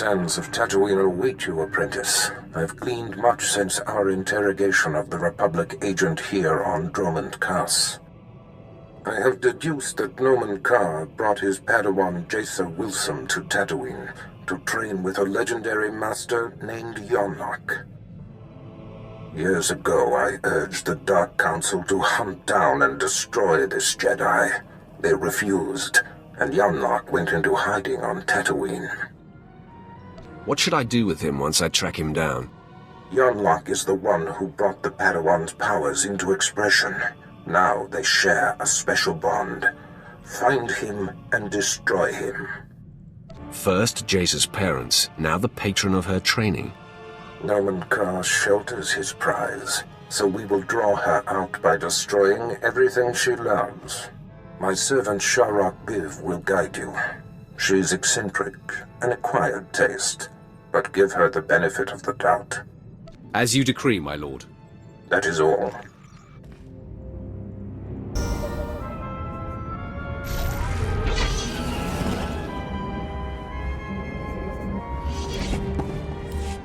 sands of Tatooine await you, apprentice. I've gleaned much since our interrogation of the Republic agent here on Dromund Kaas. I have deduced that Nomen Ka brought his Padawan Jaesa Wilson to Tatooine to train with a legendary master named Yonlok. Years ago, I urged the Dark Council to hunt down and destroy this Jedi. They refused, and Yonlok went into hiding on Tatooine. What should I do with him once I track him down? Yonlok is the one who brought the Padawan's powers into expression. Now they share a special bond. Find him and destroy him. First Jaesa's parents, now the patron of her training. Nomen Ka shelters his prize, so we will draw her out by destroying everything she loves. My servant Sharok Biv will guide you. She's eccentric, an acquired taste, but give her the benefit of the doubt. As you decree, my lord. That is all.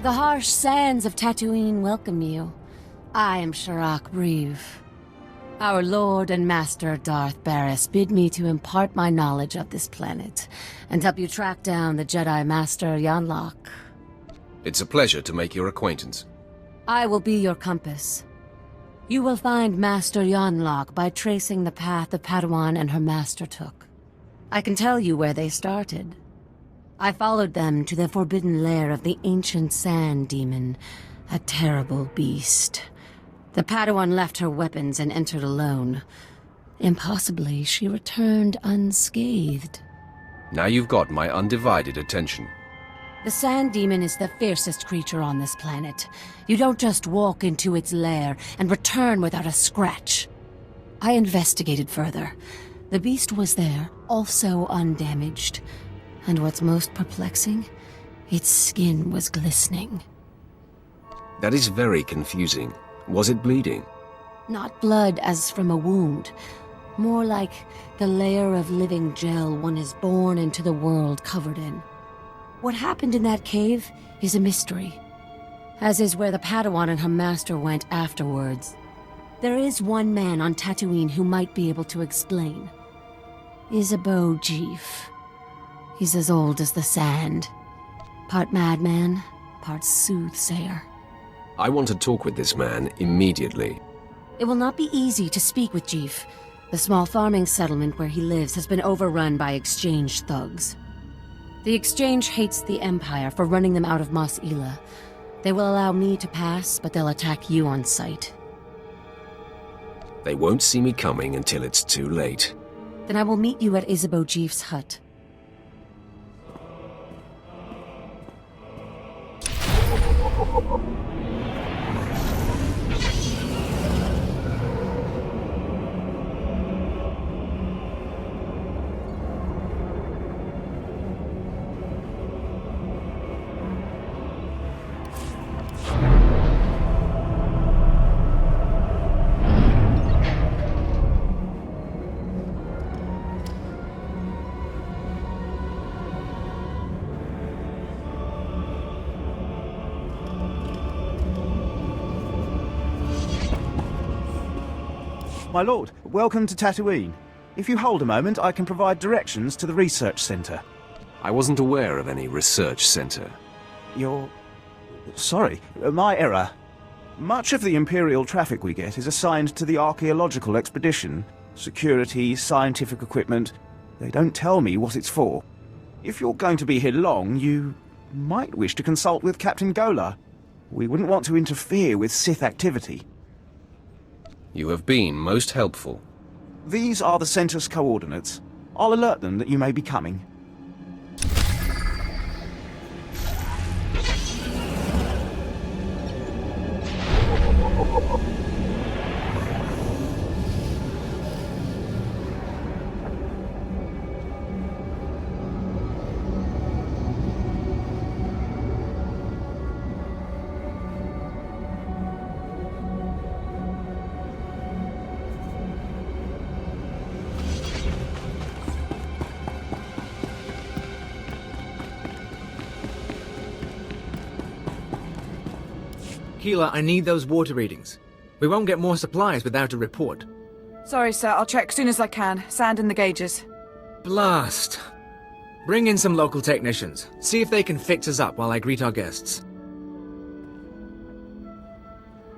The harsh sands of Tatooine welcome you. I am Sharok Breeve. Our Lord and Master Darth Barris bid me to impart my knowledge of this planet and help you track down the Jedi Master Yonlok. It's a pleasure to make your acquaintance. I will be your compass. You will find Master Yonlok by tracing the path the Padawan and her master took. I can tell you where they started. I followed them to the forbidden lair of the ancient sand demon, a terrible beast. The Padawan left her weapons and entered alone. Impossibly, she returned unscathed. Now you've got my undivided attention. The sand demon is the fiercest creature on this planet. You don't just walk into its lair and return without a scratch. I investigated further. The beast was there, also undamaged. And what's most perplexing? Its skin was glistening. That is very confusing. Was it bleeding? Not blood as from a wound. More like the layer of living gel one is born into the world covered in. What happened in that cave is a mystery, as is where the Padawan and her master went afterwards. There is one man on Tatooine who might be able to explain. Isabeau Jeef. He's as old as the sand. Part madman, part soothsayer. I want to talk with this man immediately. It will not be easy to speak with Jeef. The small farming settlement where he lives has been overrun by exchange thugs. The exchange hates the Empire for running them out of Mos Ela. They will allow me to pass, but they'll attack you on sight. They won't see me coming until it's too late. Then I will meet you at Isabeau Jeef's hut. My lord, welcome to Tatooine. If you hold a moment, I can provide directions to the research center. I wasn't aware of any research center. You're... sorry, my error. Much of the Imperial traffic we get is assigned to the archaeological expedition. Security, scientific equipment. They don't tell me what it's for. If you're going to be here long, you might wish to consult with Captain Gola. We wouldn't want to interfere with Sith activity. You have been most helpful. These are the center's coordinates. I'll alert them that you may be coming. Keela, I need those water readings. We won't get more supplies without a report. Sorry, sir. I'll check soon as I can. Sand in the gauges. Blast. Bring in some local technicians. See if they can fix us up while I greet our guests.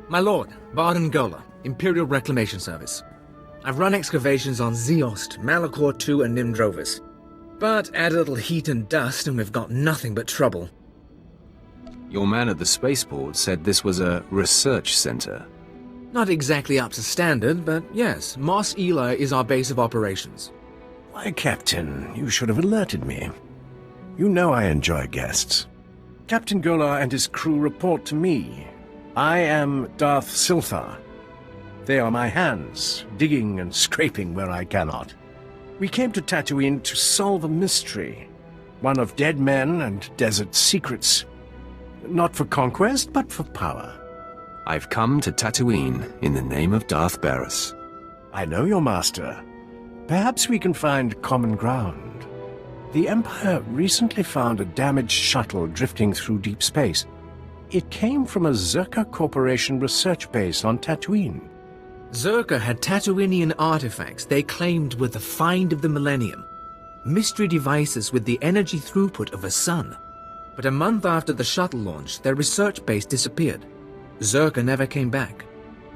My lord, Varden Gola, Imperial Reclamation Service. I've run excavations on Zeost, Malachor II, and Nimdrovis. But add a little heat and dust and we've got nothing but trouble. Your man at the spaceport said this was a research center. Not exactly up to standard, but yes, Mos Ela is our base of operations. Why, Captain, you should have alerted me. You know I enjoy guests. Captain Golar and his crew report to me. I am Darth Silthar. They are my hands, digging and scraping where I cannot. We came to Tatooine to solve a mystery, one of dead men and desert secrets. Not for conquest, but for power. I've come to Tatooine in the name of Darth Barris. I know your master. Perhaps we can find common ground. The Empire recently found a damaged shuttle drifting through deep space. It came from a Zerka Corporation research base on Tatooine. Zerka had Tatooinian artifacts they claimed were the find of the millennium. Mystery devices with the energy throughput of a sun. But a month after the shuttle launch, their research base disappeared. Zerka never came back.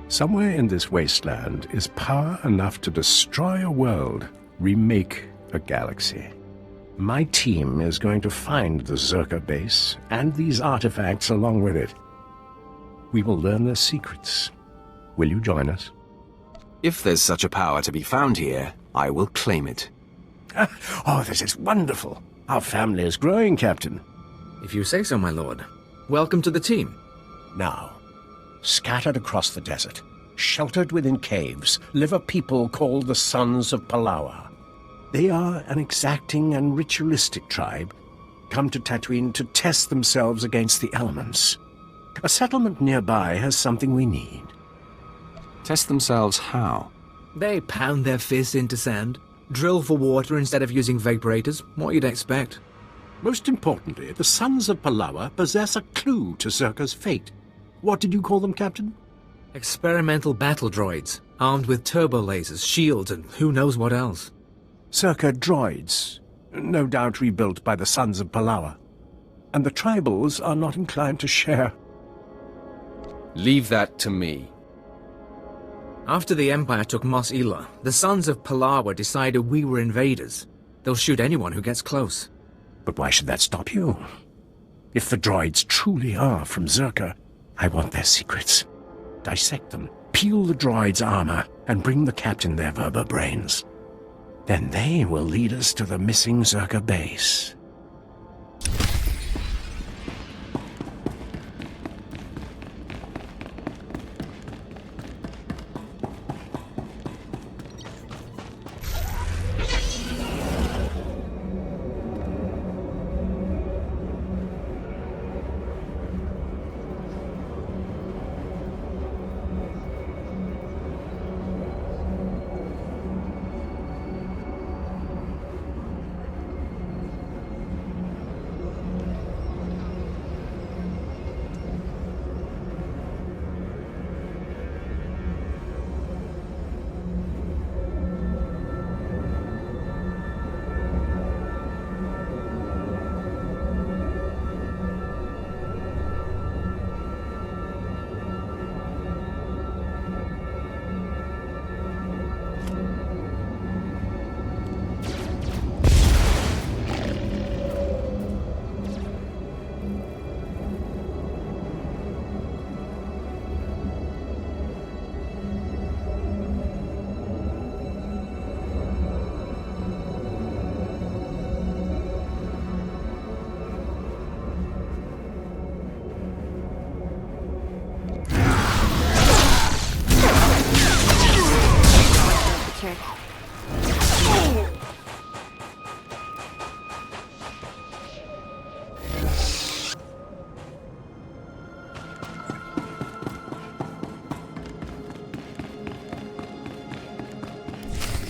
Somewhere in this wasteland is power enough to destroy a world, remake a galaxy. My team is going to find the Zerka base and these artifacts along with it. We will learn their secrets. Will you join us? If there's such a power to be found here, I will claim it. Oh, this is wonderful. Our family is growing, Captain. If you say so, my lord. Welcome to the team. Now, scattered across the desert, sheltered within caves, live a people called the Sons of Palawa. They are an exacting and ritualistic tribe, come to Tatooine to test themselves against the elements. A settlement nearby has something we need. Test themselves how? They pound their fists into sand, drill for water instead of using vaporators, what you'd expect. Most importantly, the Sons of Palawa possess a clue to Zerka's fate. What did you call them, Captain? Experimental battle droids, armed with turbo lasers, shields, and who knows what else. Zerka droids, no doubt rebuilt by the Sons of Palawa. And the tribals are not inclined to share. Leave that to me. After the Empire took Mos Ela, the Sons of Palawa decided we were invaders. They'll shoot anyone who gets close. But why should that stop you? If the droids truly are from Zerka, I want their secrets. Dissect them, peel the droids' armor, and bring the captain their verba brains. Then they will lead us to the missing Zerka base.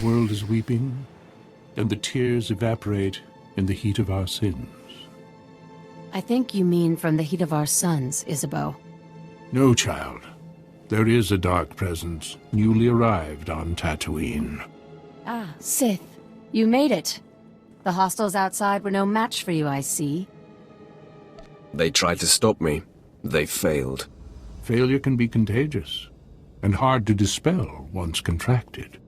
The world is weeping, and the tears evaporate in the heat of our sins. I think you mean from the heat of our suns, Isabeau. No, child. There is a dark presence, newly arrived on Tatooine. Ah, Sith. You made it. The hostiles outside were no match for you, I see. They tried to stop me. They failed. Failure can be contagious, and hard to dispel once contracted.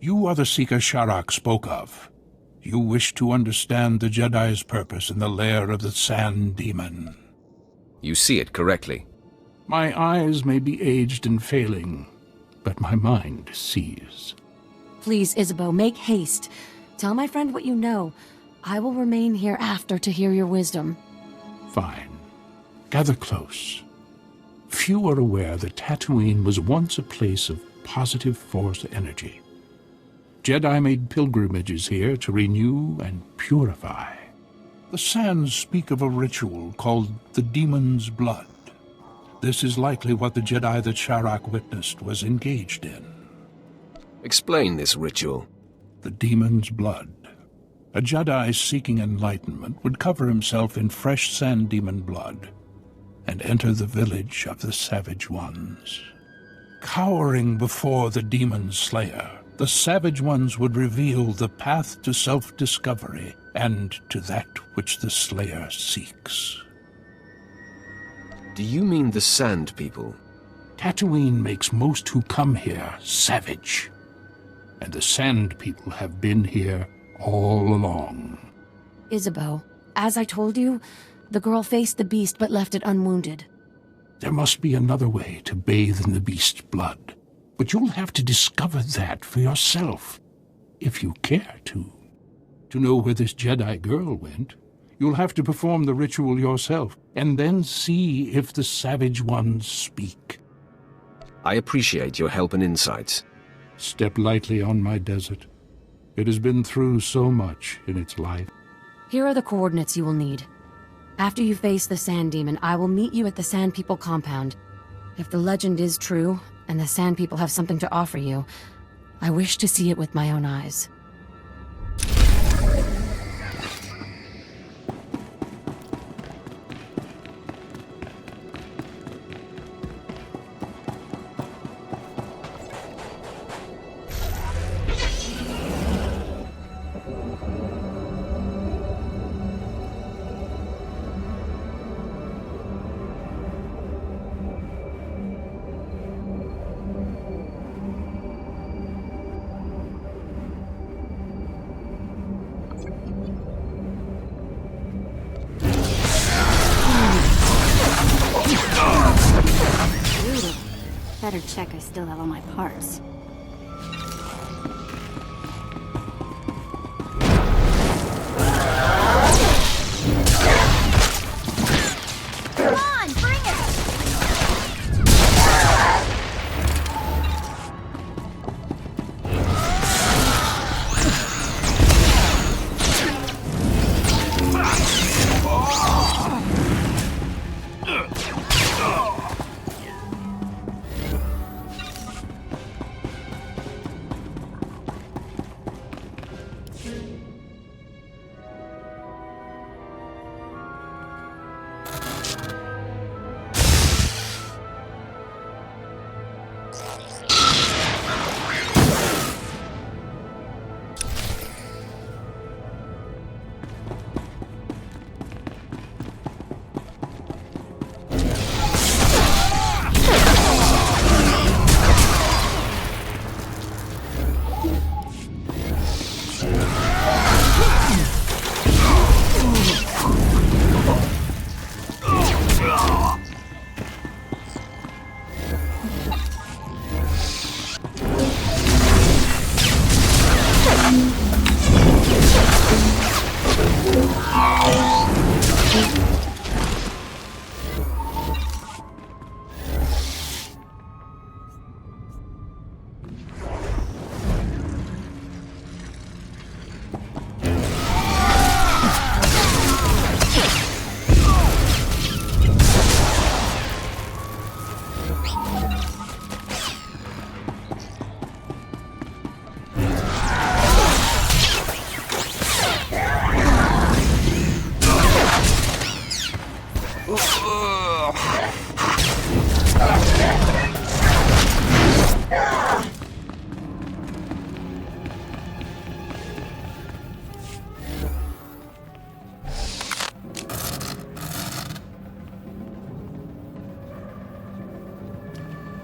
You are the Seeker Sharak spoke of. You wish to understand the Jedi's purpose in the lair of the Sand Demon. You see it correctly. My eyes may be aged and failing, but my mind sees. Please, Isabeau, make haste. Tell my friend what you know. I will remain here after to hear your wisdom. Fine. Gather close. Few are aware that Tatooine was once a place of positive Force energy. Jedi made pilgrimages here to renew and purify. The sands speak of a ritual called the Demon's Blood. This is likely what the Jedi that Sharak witnessed was engaged in. Explain this ritual. The Demon's Blood. A Jedi seeking enlightenment would cover himself in fresh Sand Demon blood and enter the village of the Savage Ones. Cowering before the Demon Slayer, the Savage Ones would reveal the path to self-discovery and to that which the Slayer seeks. Do you mean the Sand People? Tatooine makes most who come here savage, and the Sand People have been here all along. Isabeau, as I told you, the girl faced the beast but left it unwounded. There must be another way to bathe in the beast's blood, but you'll have to discover that for yourself, if you care to. To know where this Jedi girl went, you'll have to perform the ritual yourself, and then see if the Savage Ones speak. I appreciate your help and insights. Step lightly on my desert. It has been through so much in its life. Here are the coordinates you will need. After you face the Sand Demon, I will meet you at the Sand People compound. If the legend is true, and the Sand People have something to offer you, I wish to see it with my own eyes. Better check I still have all my parts. Come on, bring it!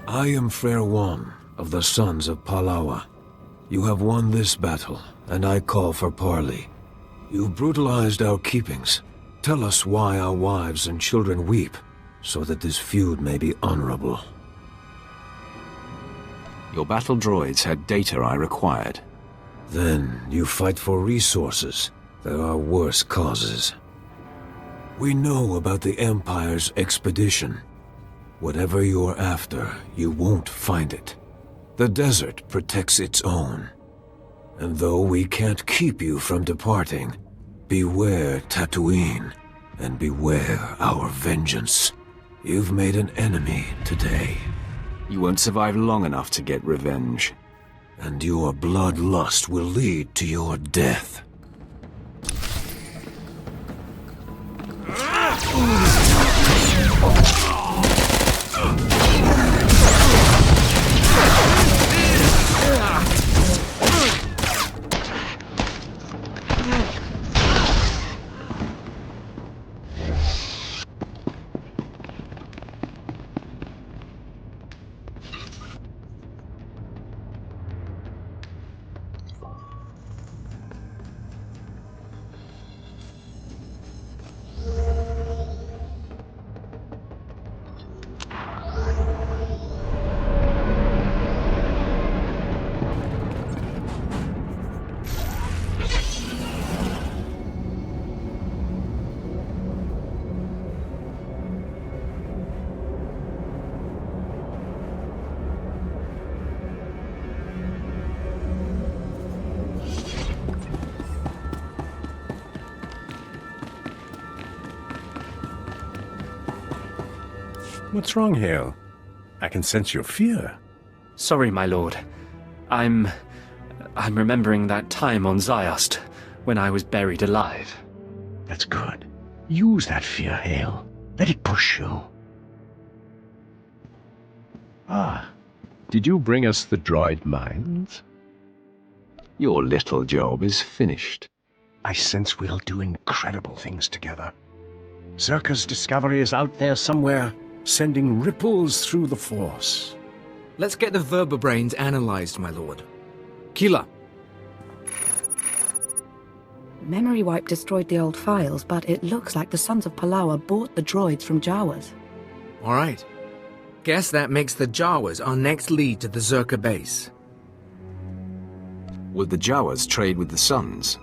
I am Fair One of the Sons of Palawa. You have won this battle, and I call for parley. You brutalized our keepings. Tell us why our wives and children weep, so that this feud may be honorable. Your battle droids had data I required. Then you fight for resources. There are worse causes. We know about the Empire's expedition. Whatever you're after, you won't find it. The desert protects its own. And though we can't keep you from departing, beware Tatooine, and beware our vengeance. You've made an enemy today. You won't survive long enough to get revenge. And your bloodlust will lead to your death. What's wrong, Hale? I can sense your fear. Sorry, my lord. I'm remembering that time on Ziost, when I was buried alive. That's good. Use that fear, Hale. Let it push you. Ah, did you bring us the droid mines? Your little job is finished. I sense we'll do incredible things together. Zerka's discovery is out there somewhere, sending ripples through the Force. Let's get the vertebrains analyzed, my lord. Keela. Memory wipe destroyed the old files, but it looks like the Sons of Palawa bought the droids from Jawas. All right. Guess that makes the Jawas our next lead to the Zerka base. Would the Jawas trade with the Suns?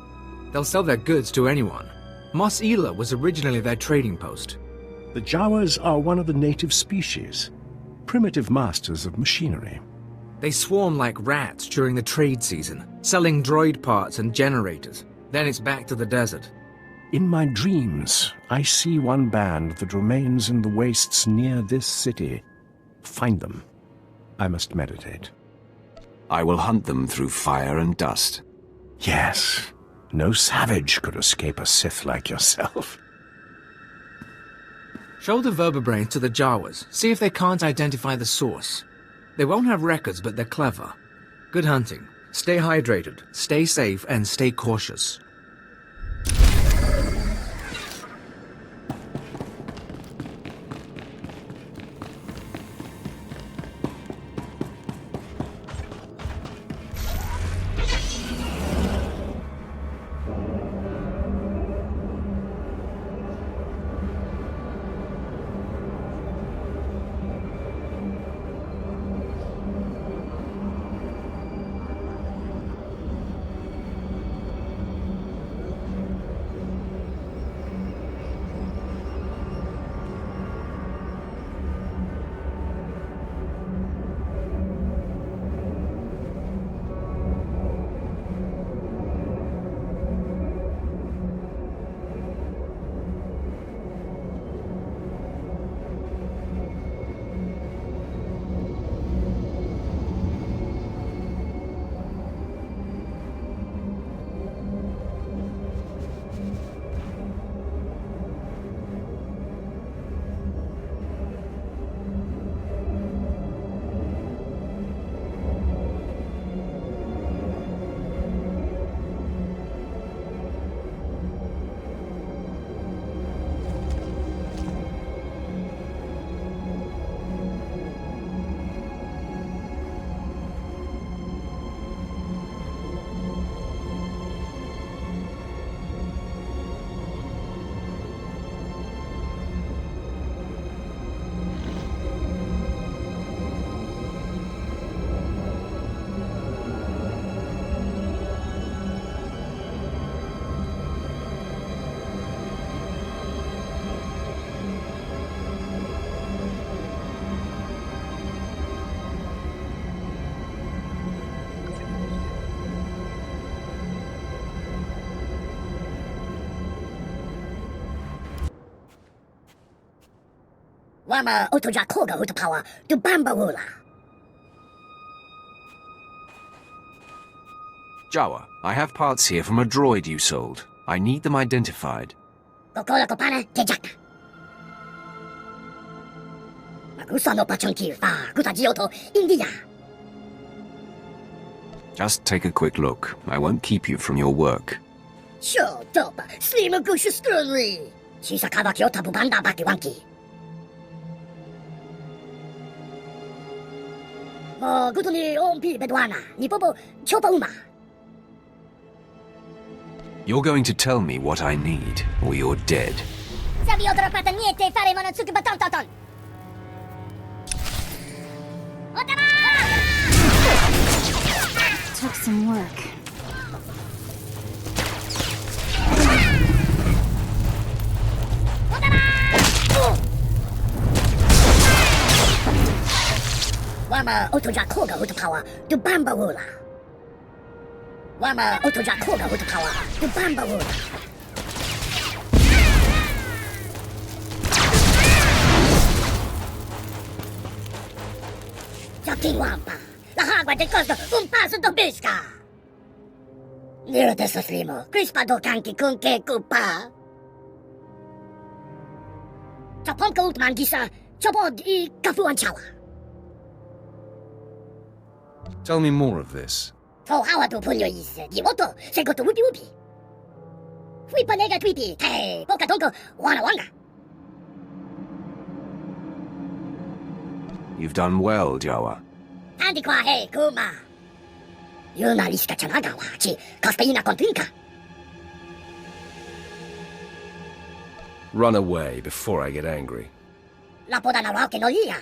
They'll sell their goods to anyone. Mos Ela was originally their trading post. The Jawas are one of the native species, primitive masters of machinery. They swarm like rats during the trade season, selling droid parts and generators. Then it's back to the desert. In my dreams, I see one band that remains in the wastes near this city. Find them. I must meditate. I will hunt them through fire and dust. Yes. No savage could escape a Sith like yourself. Show the vertebrains to the Jawas. See if they can't identify the source. They won't have records, but they're clever. Good hunting. Stay hydrated, stay safe, and stay cautious. Wama otoja koga utapawa to bambawula. Jawa, I have parts here from a droid you sold. I need them identified. Kokola kopana tejaka. Magusa no pachonki fa kutajioto India. Just take a quick look. I won't keep you from your work. Shut up, Slim Gushu Sternly. Shisakaba Kyota Bubanda Bakiwanki. Mo gutuni ompi bedwana, nipopo chopa uma. You're going to tell me what I need, or you're dead. Sabi otra pata niente fare monotsuki batontoton. Took some work. Wama otoja koga utapawa to bambawula. Wama otoja koga utapawa to bambawula. Jaki wampa. La agua de costo un paso do bisca. Nero de soslimo, crispa do kanki con ke kupa. Chaponka utmangisa, chapod I kafuanchawa. Tell me more of this. To hawa do punyo is, Yimoto, Segoto Wupi Wupi. Fui panega tweety, hey, Boka Donko, Wana Wanga. You've done well, Jawa. Andikwa hey, Kuma. Yuna Liska Chanagawa, Chi, Kaspeina Kontrinka. Run away before I get angry. La Podana Rock no Ia.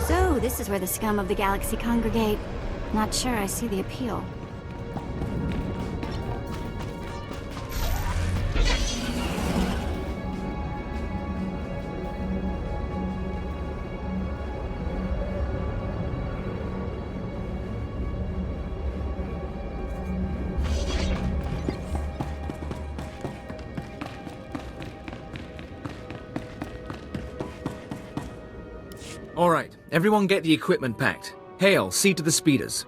So, this is where the scum of the galaxy congregate. Not sure I see the appeal. All right, everyone get the equipment packed. Hail, see to the speeders.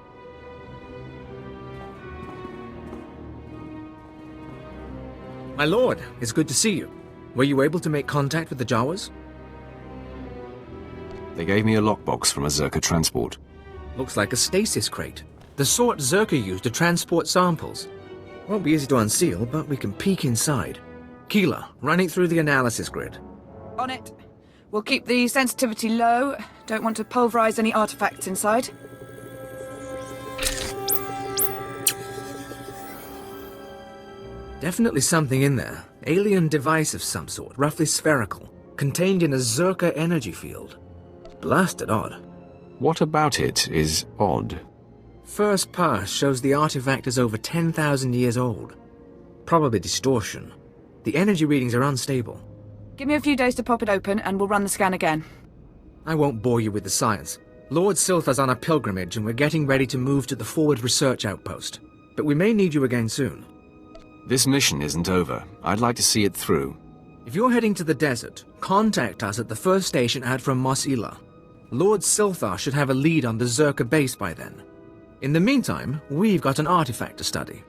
My lord, it's good to see you. Were you able to make contact with the Jawas? They gave me a lockbox from a Zerka transport. Looks like a stasis crate. The sort Zerka used to transport samples. Won't be easy to unseal, but we can peek inside. Keela, run it through the analysis grid. On it. We'll keep the sensitivity low. Don't want to pulverize any artifacts inside. Definitely something in there. Alien device of some sort, roughly spherical, contained in a Zerka energy field. Blasted odd. What about it is odd? First pass shows the artifact is over 10,000 years old. Probably distortion. The energy readings are unstable. Give me a few days to pop it open, and we'll run the scan again. I won't bore you with the science. Lord Silthar's on a pilgrimage, and we're getting ready to move to the forward research outpost. But we may need you again soon. This mission isn't over. I'd like to see it through. If you're heading to the desert, contact us at the first station out from Mos Ila. Lord Silthar should have a lead on the Zerka base by then. In the meantime, we've got an artifact to study.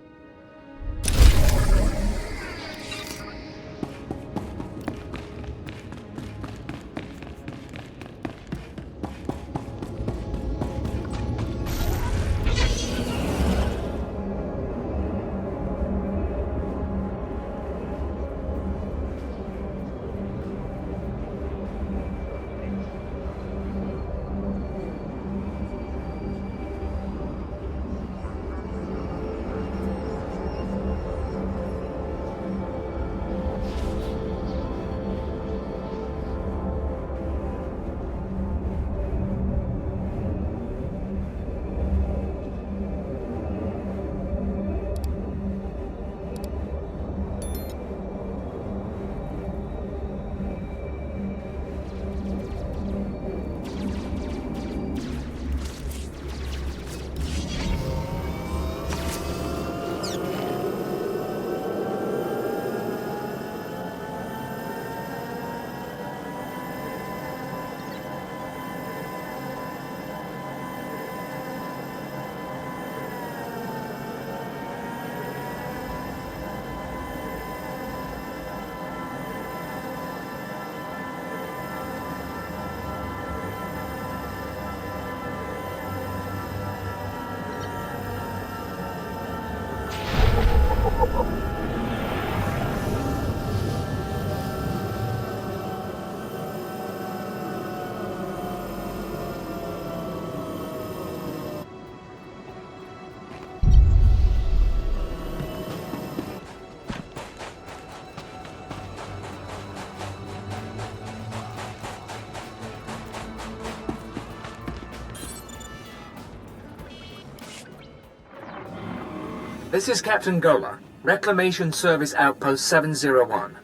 This is Captain Gola, Reclamation Service Outpost 701.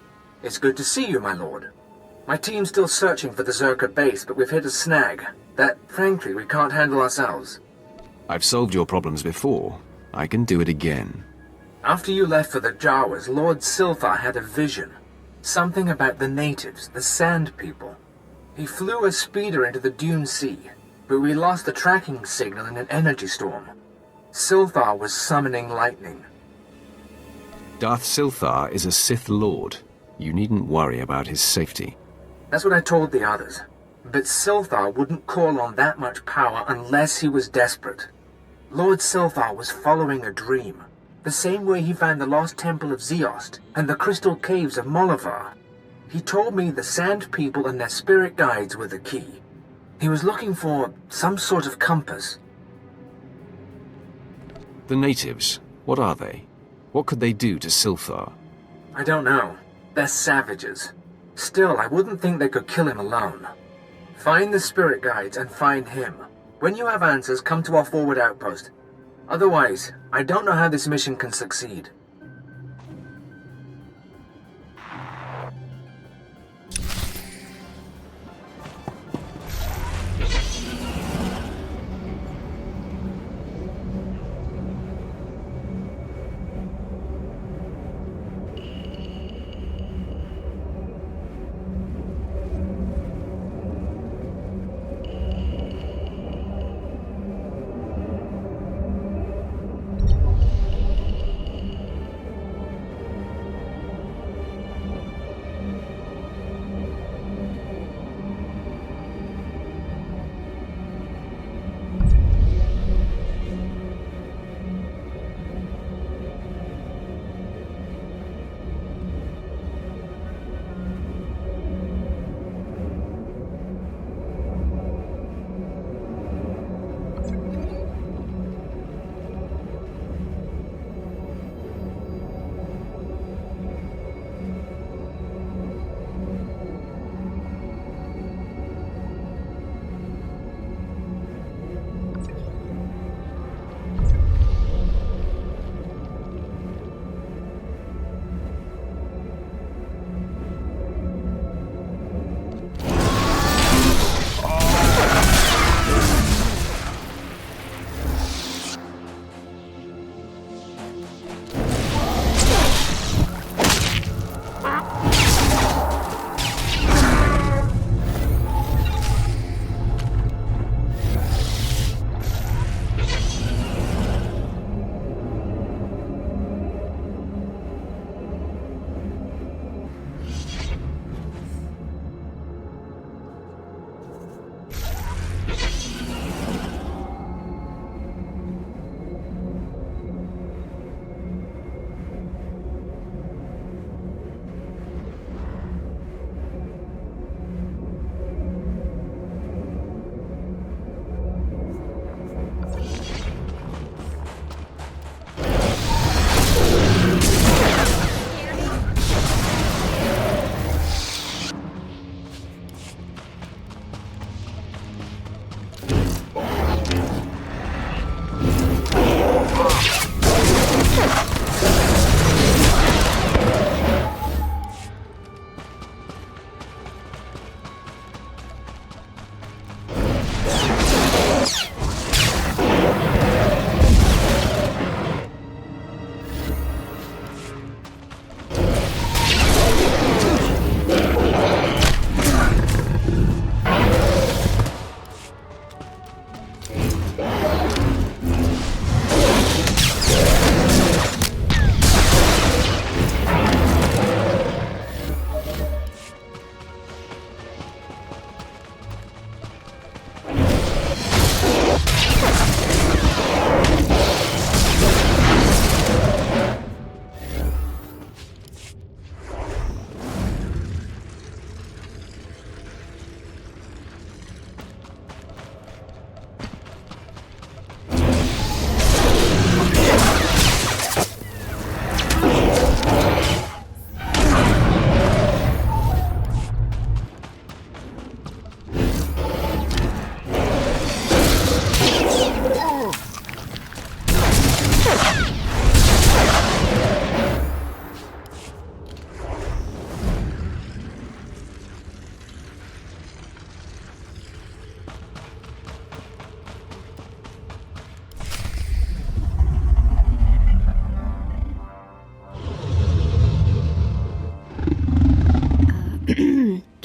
It's good to see you, my lord. My team's still searching for the Zerka base, but we've hit a snag that, frankly, we can't handle ourselves. I've solved your problems before. I can do it again. After you left for the Jawas, Lord Silthar had a vision. Something about the natives, the Sand People. He flew a speeder into the Dune Sea, but we lost the tracking signal in an energy storm. Silthar was summoning lightning. Darth Silthar is a Sith Lord. You needn't worry about his safety. That's what I told the others. But Silthar wouldn't call on that much power unless he was desperate. Lord Silthar was following a dream, the same way he found the lost temple of Zeost and the crystal caves of Molivar. He told me the Sand People and their spirit guides were the key. He was looking for some sort of compass. The natives, what are they? What could they do to Silthar? I don't know. They're savages. Still, I wouldn't think they could kill him alone. Find the spirit guides and find him. When you have answers, come to our forward outpost. Otherwise, I don't know how this mission can succeed.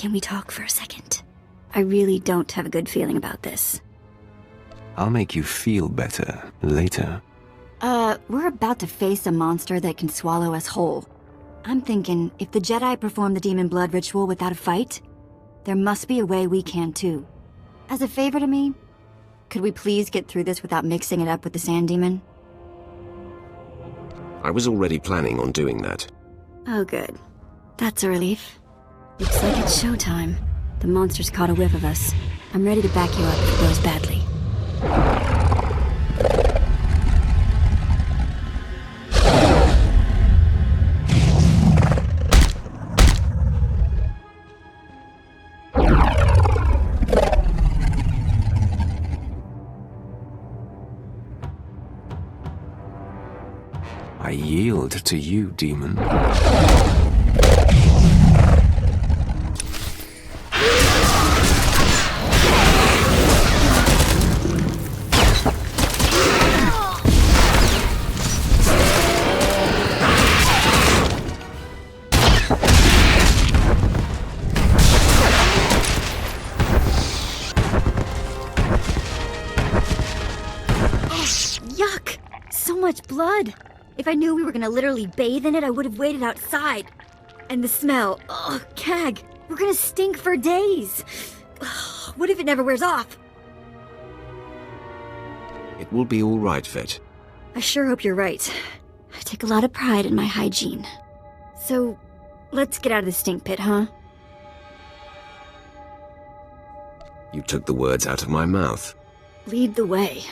Can we talk for a second? I really don't have a good feeling about this. I'll make you feel better later. We're about to face a monster that can swallow us whole. I'm thinking, if the Jedi perform the demon blood ritual without a fight, there must be a way we can too. As a favor to me, could we please get through this without mixing it up with the sand demon? I was already planning on doing that. Oh good. That's a relief. Looks like it's showtime. The monster's caught a whiff of us. I'm ready to back you up if it goes badly. I yield to you, demon. Yuck! So much blood! If I knew we were gonna literally bathe in it, I would have waited outside. And the smell, ugh, cag, we're gonna stink for days. Ugh, what if it never wears off? It will be all right, Vet. I sure hope you're right. I take a lot of pride in my hygiene. So, let's get out of the stink pit, huh? You took the words out of my mouth. Lead the way.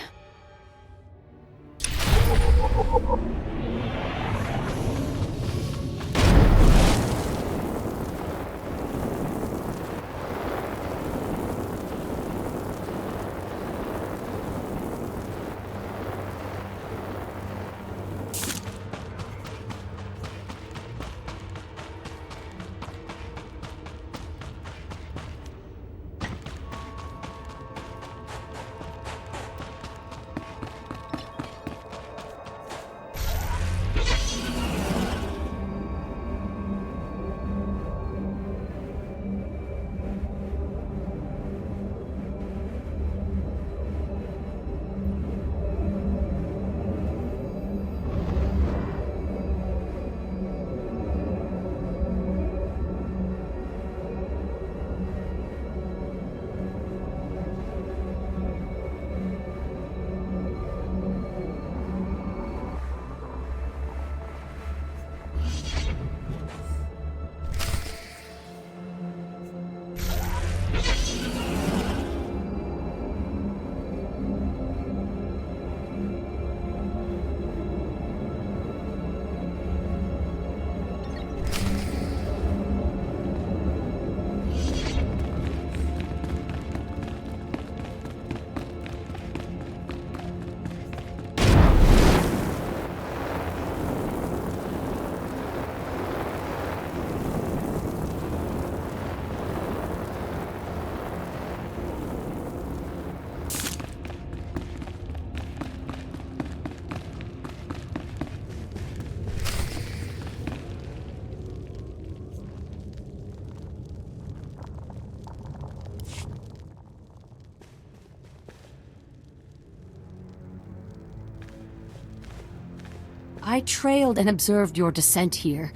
I trailed and observed your descent here.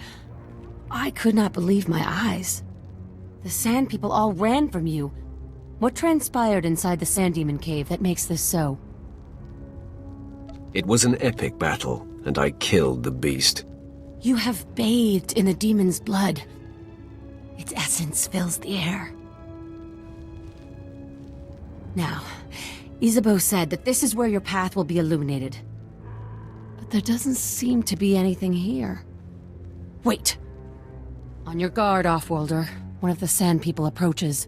I could not believe my eyes. The Sand People all ran from you. What transpired inside the Sand Demon Cave that makes this so? It was an epic battle, and I killed the beast. You have bathed in the demon's blood. Its essence fills the air. Now, Isabeau said that this is where your path will be illuminated. But there doesn't seem to be anything here. Wait! On your guard, Offworlder. One of the Sand People approaches.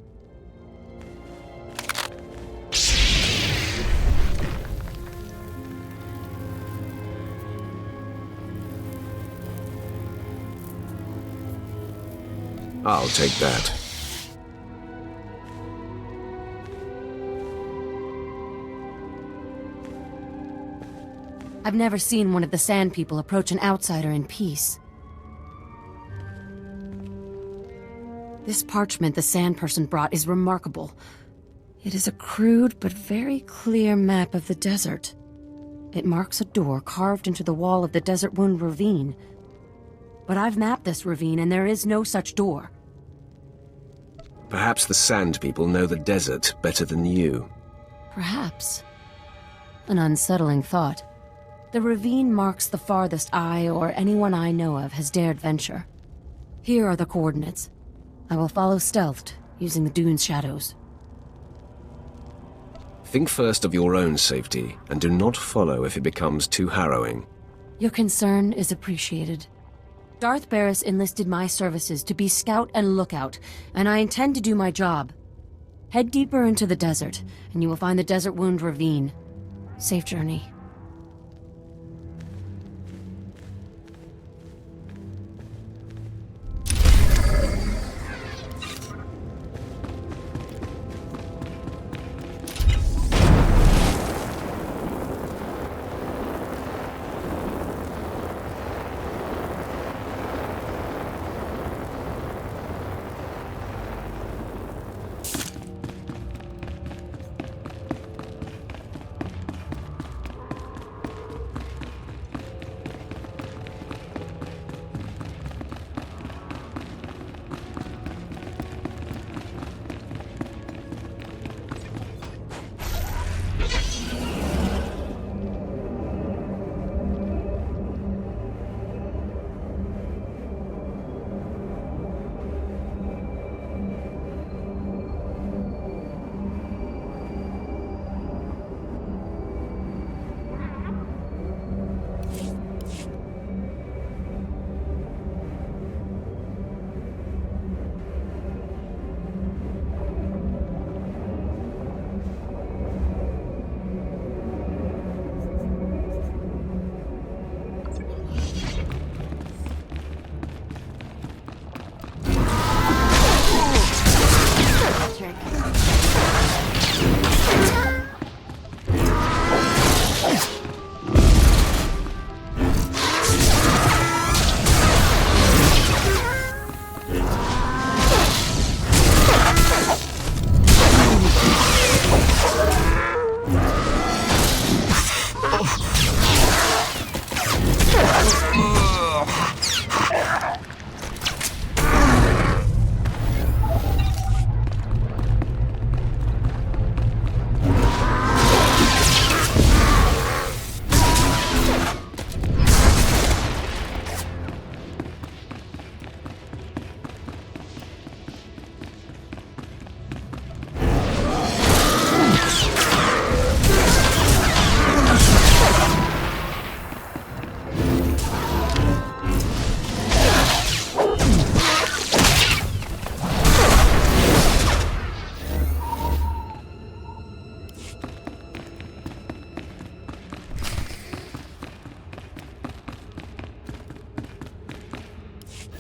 I'll take that. I've never seen one of the Sand People approach an outsider in peace. This parchment the Sand Person brought is remarkable. It is a crude but very clear map of the desert. It marks a door carved into the wall of the Desert Wound Ravine. But I've mapped this ravine and there is no such door. Perhaps the Sand People know the desert better than you. Perhaps. An unsettling thought. The ravine marks the farthest I or anyone I know of has dared venture. Here are the coordinates. I will follow stealthed, using the dune's shadows. Think first of your own safety, and do not follow if it becomes too harrowing. Your concern is appreciated. Darth Barris enlisted my services to be scout and lookout, and I intend to do my job. Head deeper into the desert, and you will find the Desert Wound Ravine. Safe journey.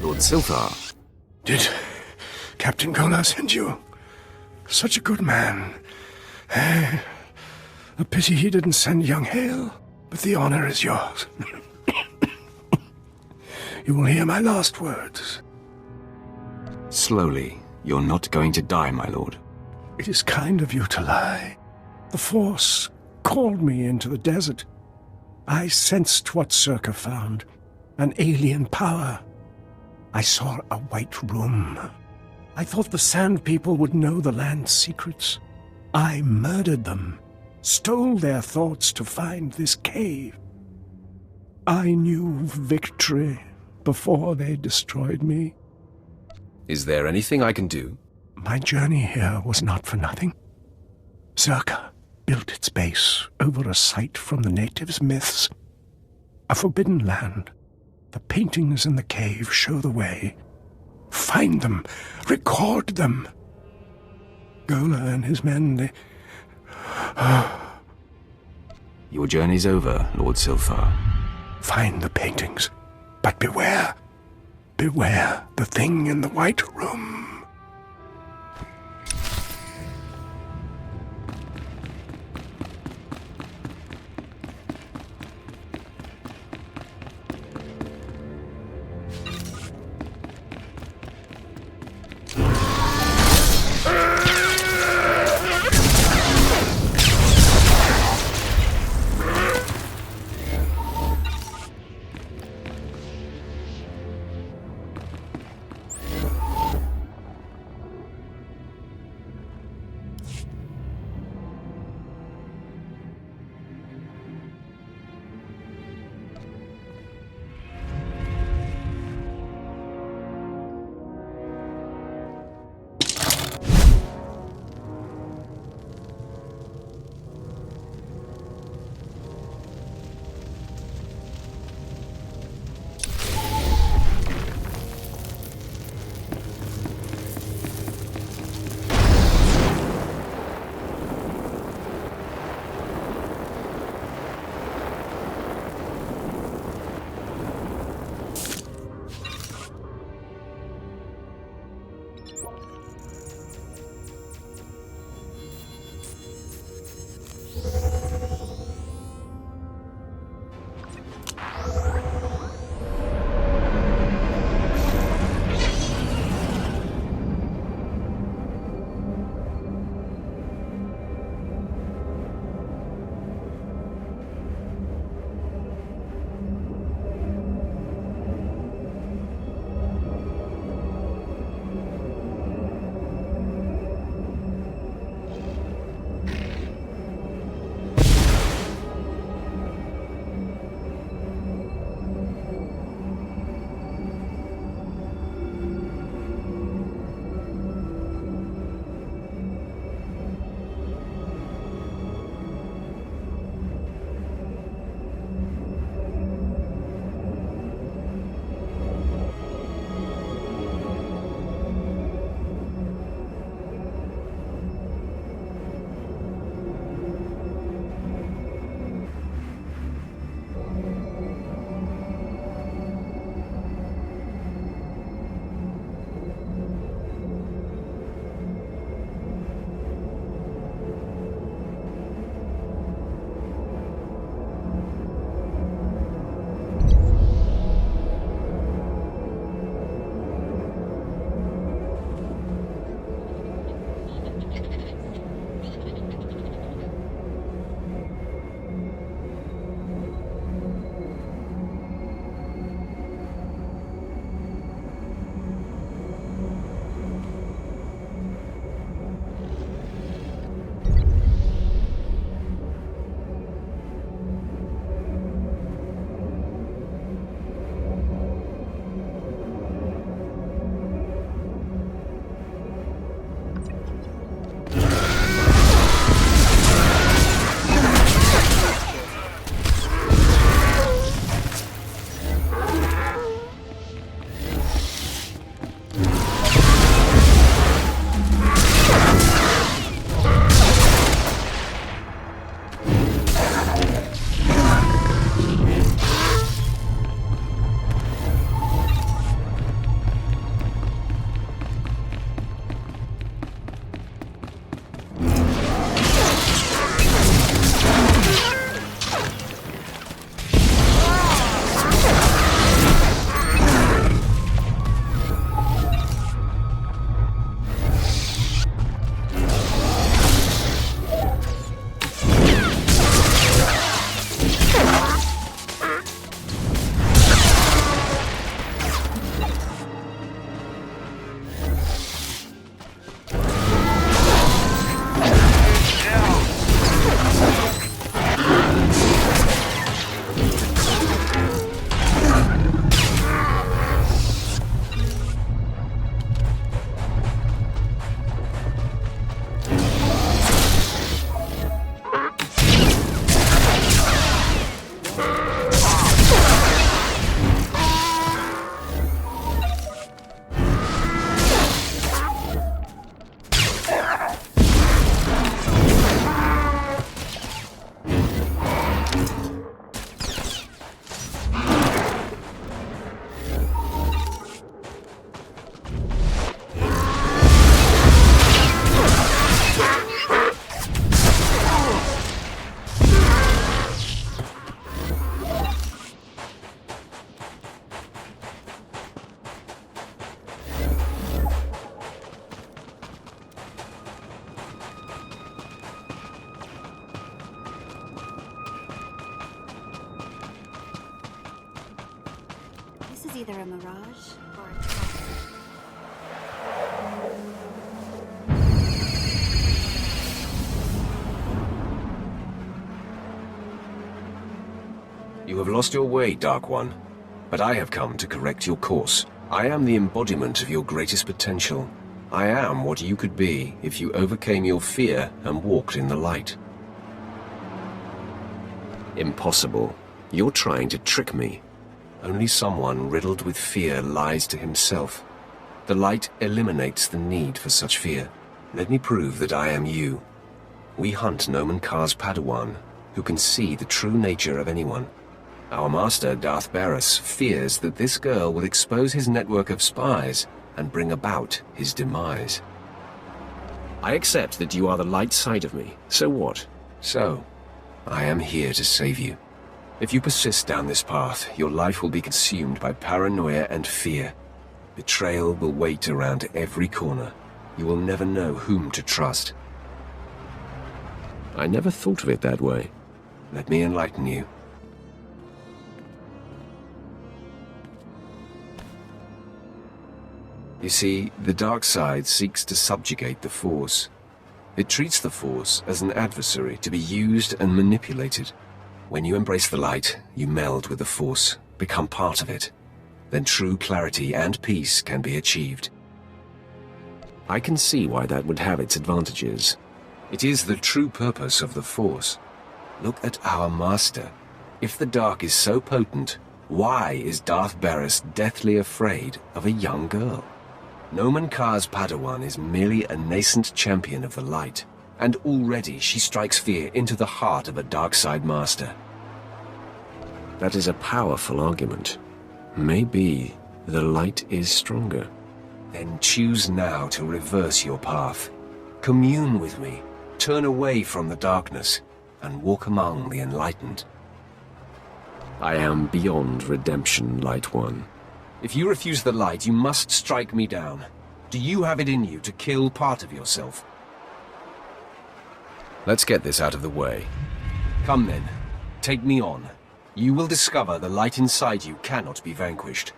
Lord Silthar. Did Captain Gola send you? Such a good man. A pity he didn't send young Hale, but the honor is yours. You will hear my last words. Slowly. You're not going to die, my lord. It is kind of you to lie. The Force called me into the desert. I sensed what Circa found. An alien power. I saw a white room. I thought the Sand People would know the land's secrets. I murdered them. Stole their thoughts to find this cave. I knew victory before they destroyed me. Is there anything I can do? My journey here was not for nothing. Circa built its base over a site from the natives' myths. A forbidden land. The paintings in the cave show the way. Find them. Record them. Gola and his men, they... Your journey's over, Lord Silthar. Find the paintings. But beware. Beware the thing in the white room. was either a mirage or a trap. You have lost your way, Dark One, but I have come to correct your course. I am the embodiment of your greatest potential. I am what you could be if you overcame your fear and walked in the light. Impossible. You're trying to trick me. Only someone riddled with fear lies to himself. The light eliminates the need for such fear. Let me prove that I am you. We hunt Nomen Kar's Padawan, who can see the true nature of anyone. Our master, Darth Barris, fears that this girl will expose his network of spies and bring about his demise. I accept that you are the light side of me. So what? So, I am here to save you. If you persist down this path, your life will be consumed by paranoia and fear. Betrayal will wait around every corner. You will never know whom to trust. I never thought of it that way. Let me enlighten you. You see, the dark side seeks to subjugate the Force. It treats the Force as an adversary to be used and manipulated. When you embrace the light, you meld with the Force, become part of it. Then true clarity and peace can be achieved. I can see why that would have its advantages. It is the true purpose of the Force. Look at our master. If the dark is so potent, why is Darth Barris deathly afraid of a young girl? Nomen Kar's Padawan is merely a nascent champion of the light, and already she strikes fear into the heart of a dark side master. That is a powerful argument. Maybe the light is stronger. Then choose now to reverse your path. Commune with me, turn away from the darkness, and walk among the enlightened. I am beyond redemption, Light One. If you refuse the light, you must strike me down. Do you have it in you to kill part of yourself? Let's get this out of the way. Come then, take me on. You will discover the light inside you cannot be vanquished.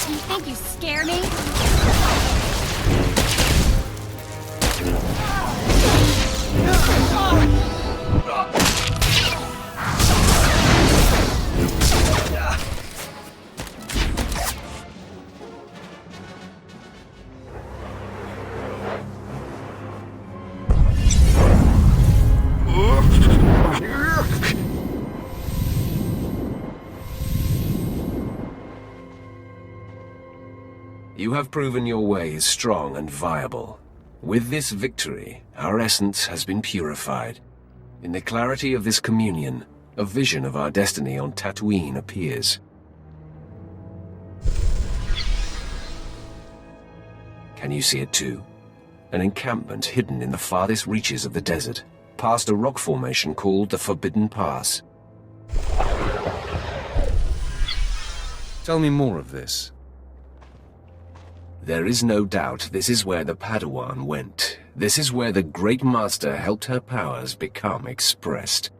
You think you scare me? You have proven your way is strong and viable. With this victory, our essence has been purified. In the clarity of this communion, a vision of our destiny on Tatooine appears. Can you see it too? An encampment hidden in the farthest reaches of the desert, past a rock formation called the Forbidden Pass. Tell me more of this. There is no doubt this is where the Padawan went. This is where the Great Master helped her powers become expressed.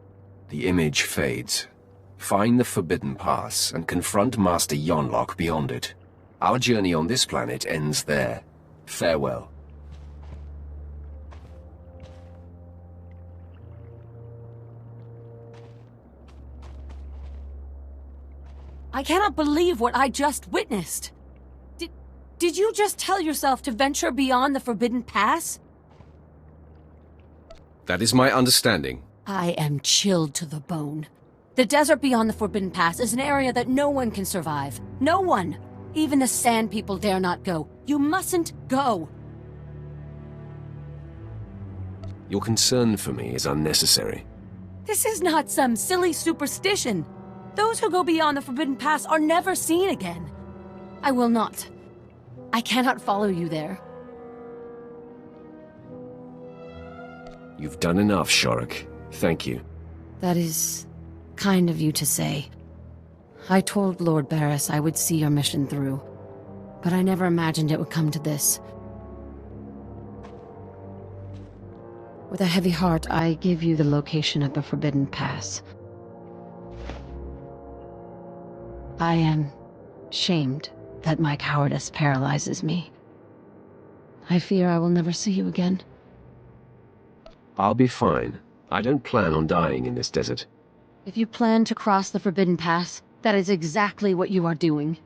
The image fades. Find the Forbidden Pass and confront Master Yonlock beyond it. Our journey on this planet ends there. Farewell. I cannot believe what I just witnessed. Did you just tell yourself to venture beyond the Forbidden Pass? That is my understanding. I am chilled to the bone. The desert beyond the Forbidden Pass is an area that no one can survive. No one! Even the Sand People dare not go. You mustn't go! Your concern for me is unnecessary. This is not some silly superstition. Those who go beyond the Forbidden Pass are never seen again. I will not. I cannot follow you there. You've done enough, Shorik. Thank you. That is kind of you to say. I told Lord Barris I would see your mission through, but I never imagined it would come to this. With a heavy heart, I give you the location of the Forbidden Pass. I am shamed that my cowardice paralyzes me. I fear I will never see you again. I'll be fine. I don't plan on dying in this desert. If you plan to cross the Forbidden Pass, that is exactly what you are doing.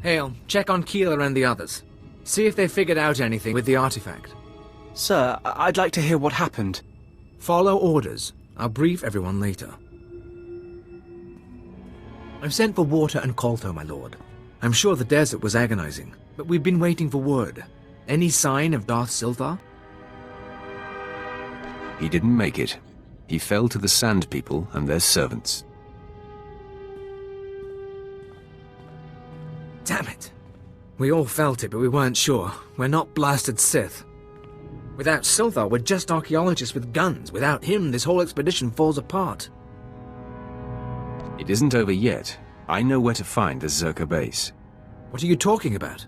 Hale, check on Keeler and the others. See if they figured out anything with the artifact. Sir, I'd like to hear what happened. Follow orders. I'll brief everyone later. I've sent for water and Kolto, my lord. I'm sure the desert was agonizing, but we've been waiting for word. Any sign of Darth Silthar? He didn't make it. He fell to the Sand People and their servants. Damn it. We all felt it, but we weren't sure. We're not blasted Sith. Without Silthar, we're just archaeologists with guns. Without him, this whole expedition falls apart. It isn't over yet. I know where to find the Zerka base. What are you talking about?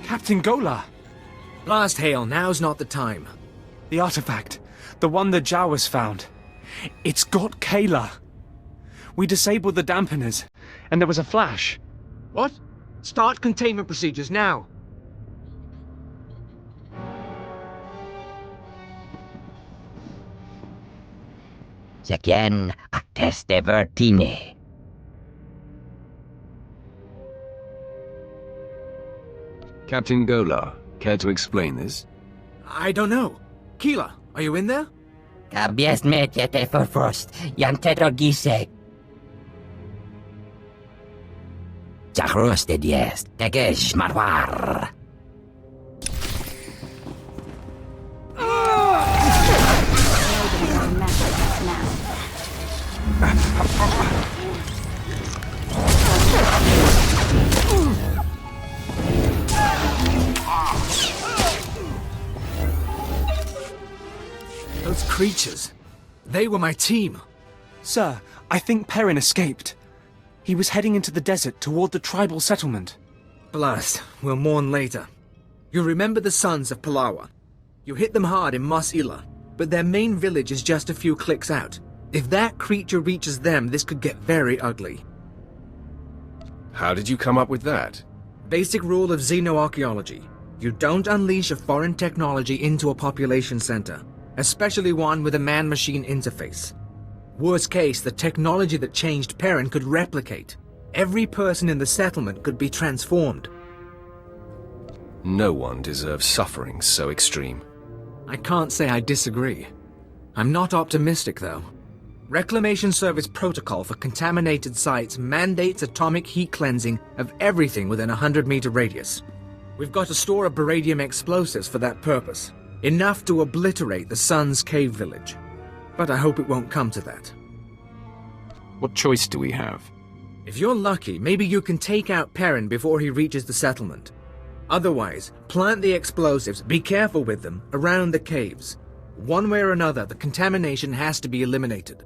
Captain Gola! Blast hail, now's not the time. The artifact. The one the Jawas found. It's got Kayla. We disabled the dampeners, and there was a flash. What? Start containment procedures now. Secien atteste vertine. Captain Gola, care to explain this? I don't know. Keela, are you in there? Kabies metete for first, yanteto gisek. Jachroste dies, tegesh marwar. Those creatures. They were my team. Sir, I think Perrin escaped. He was heading into the desert toward the tribal settlement. Blast. We'll mourn later. You remember the sons of Palawa. You hit them hard in Mos Ila, but their main village is just a few clicks out. If that creature reaches them, this could get very ugly. How did you come up with that? Basic rule of xenoarchaeology. You don't unleash a foreign technology into a population center, especially one with a man-machine interface. Worst case, the technology that changed Perrin could replicate. Every person in the settlement could be transformed. No one deserves suffering so extreme. I can't say I disagree. I'm not optimistic, though. Reclamation Service protocol for contaminated sites mandates atomic heat cleansing of everything within a 100-meter radius. We've got a store of beradium explosives for that purpose. Enough to obliterate the Sun's cave village. But I hope it won't come to that. What choice do we have? If you're lucky, maybe you can take out Perrin before he reaches the settlement. Otherwise, plant the explosives, be careful with them, around the caves. One way or another, the contamination has to be eliminated.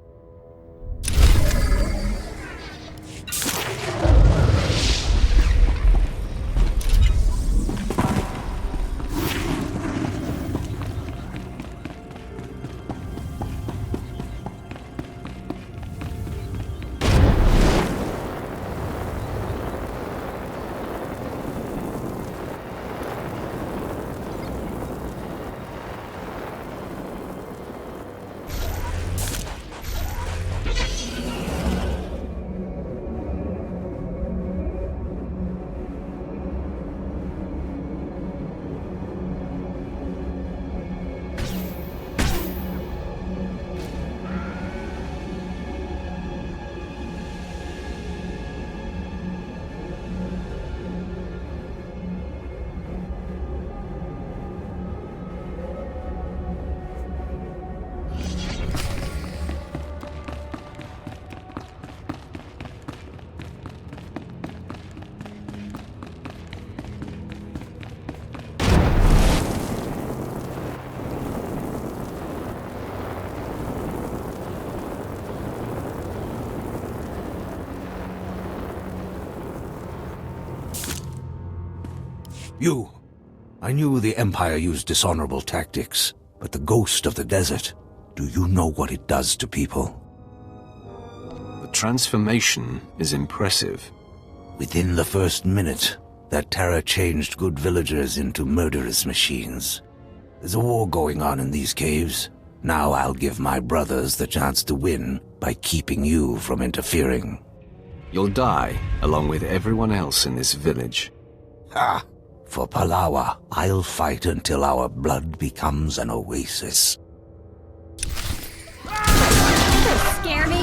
I knew the Empire used dishonorable tactics, but the ghost of the desert, do you know what it does to people? The transformation is impressive. Within the first minute, that terror changed good villagers into murderous machines. There's a war going on in these caves. Now I'll give my brothers the chance to win by keeping you from interfering. You'll die, along with everyone else in this village. Ha! For Palawa, I'll fight until our blood becomes an oasis. Scare me?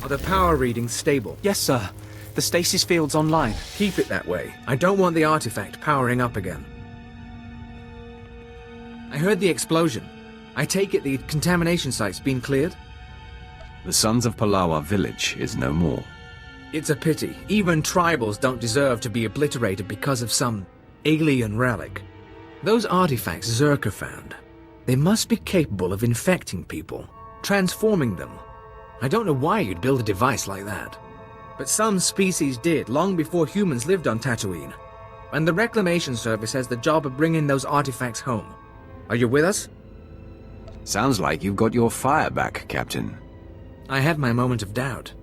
Are the power readings stable? Yes, sir. The stasis field's online. Keep it that way. I don't want the artifact powering up again. I heard the explosion. I take it the contamination site's been cleared? The Sons of Palawa village is no more. It's a pity. Even tribals don't deserve to be obliterated because of some alien relic. Those artifacts Zerka found, they must be capable of infecting people, transforming them. I don't know why you'd build a device like that. But some species did, long before humans lived on Tatooine. And the Reclamation Service has the job of bringing those artifacts home. Are you with us? Sounds like you've got your fire back, Captain. I had my moment of doubt.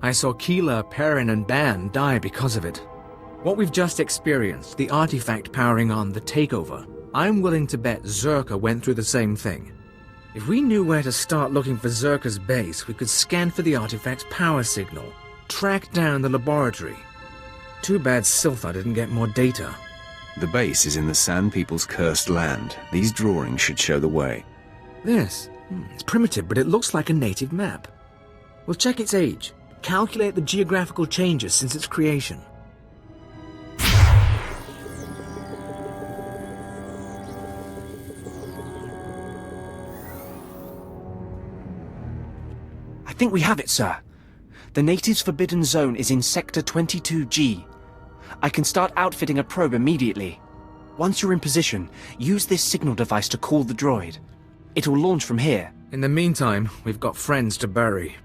I saw Keela, Perrin, and Ban die because of it. What we've just experienced, the artifact powering on the takeover, I'm willing to bet Zerka went through the same thing. If we knew where to start looking for Zerka's base, we could scan for the artifact's power signal, track down the laboratory. Too bad Siltha didn't get more data. The base is in the Sand People's cursed land. These drawings should show the way. This? It's primitive, but it looks like a native map. We'll check its age, calculate the geographical changes since its creation. I think we have it, sir. The natives' forbidden zone is in Sector 22G. I can start outfitting a probe immediately. Once you're in position, use this signal device to call the droid. It'll launch from here. In the meantime, we've got friends to bury.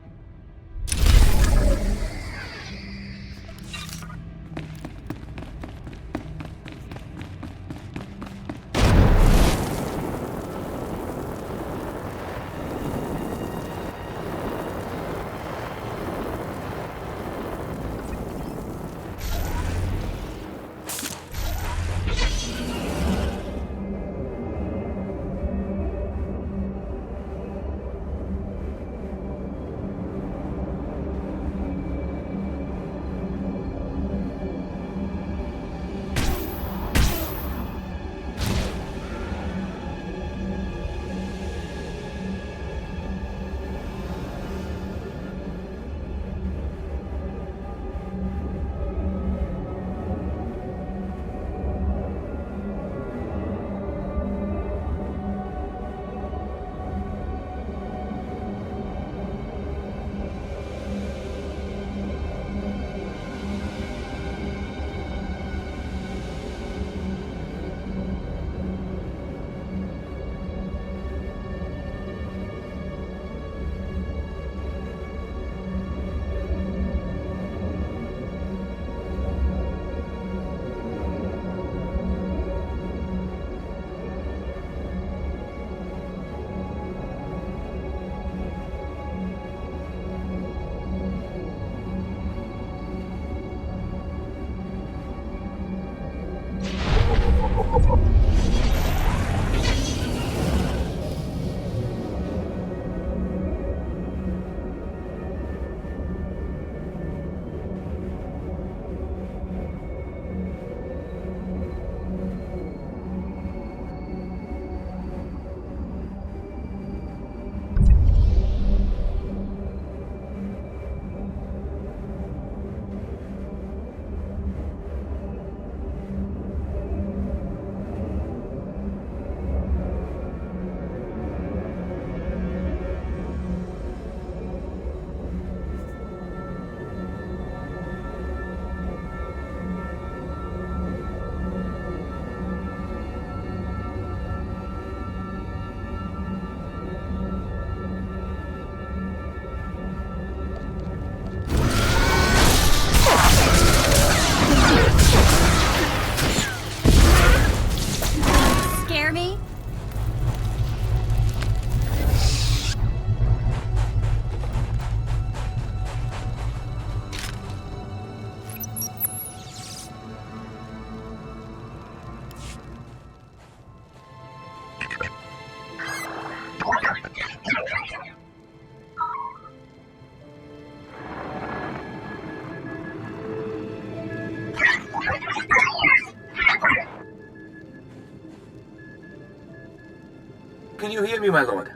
Can you hear me, my lord?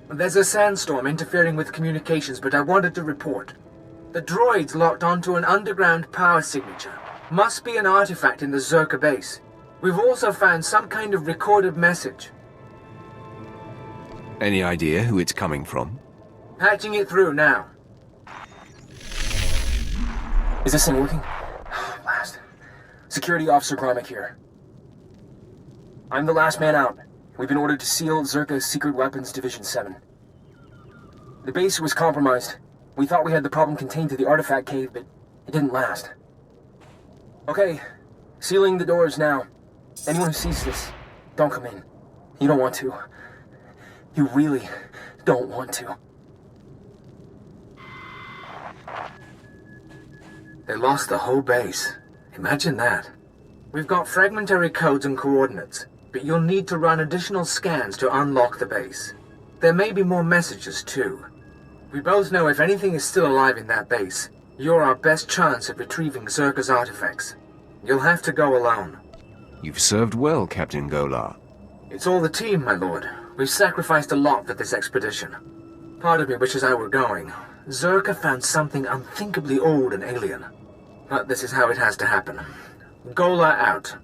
There's a sandstorm interfering with communications, but I wanted to report. The droid's locked onto an underground power signature. Must be an artifact in the Zerka base. We've also found some kind of recorded message. Any idea who it's coming from? Patching it through now. Is this thing working? Blast. Security Officer Gromick here. I'm the last man out. We've been ordered to seal Zerka's Secret Weapons Division 7. The base was compromised. We thought we had the problem contained to the artifact cave, but it didn't last. Okay, sealing the doors now. Anyone who sees this, don't come in. You don't want to. You really don't want to. They lost the whole base. Imagine that. We've got fragmentary codes and coordinates, but you'll need to run additional scans to unlock the base. There may be more messages, too. We both know if anything is still alive in that base, you're our best chance of retrieving Zerka's artifacts. You'll have to go alone. You've served well, Captain Golar. It's all the team, my lord. We've sacrificed a lot for this expedition. Part of me wishes I were going. Zerka found something unthinkably old and alien. But this is how it has to happen. Golar out.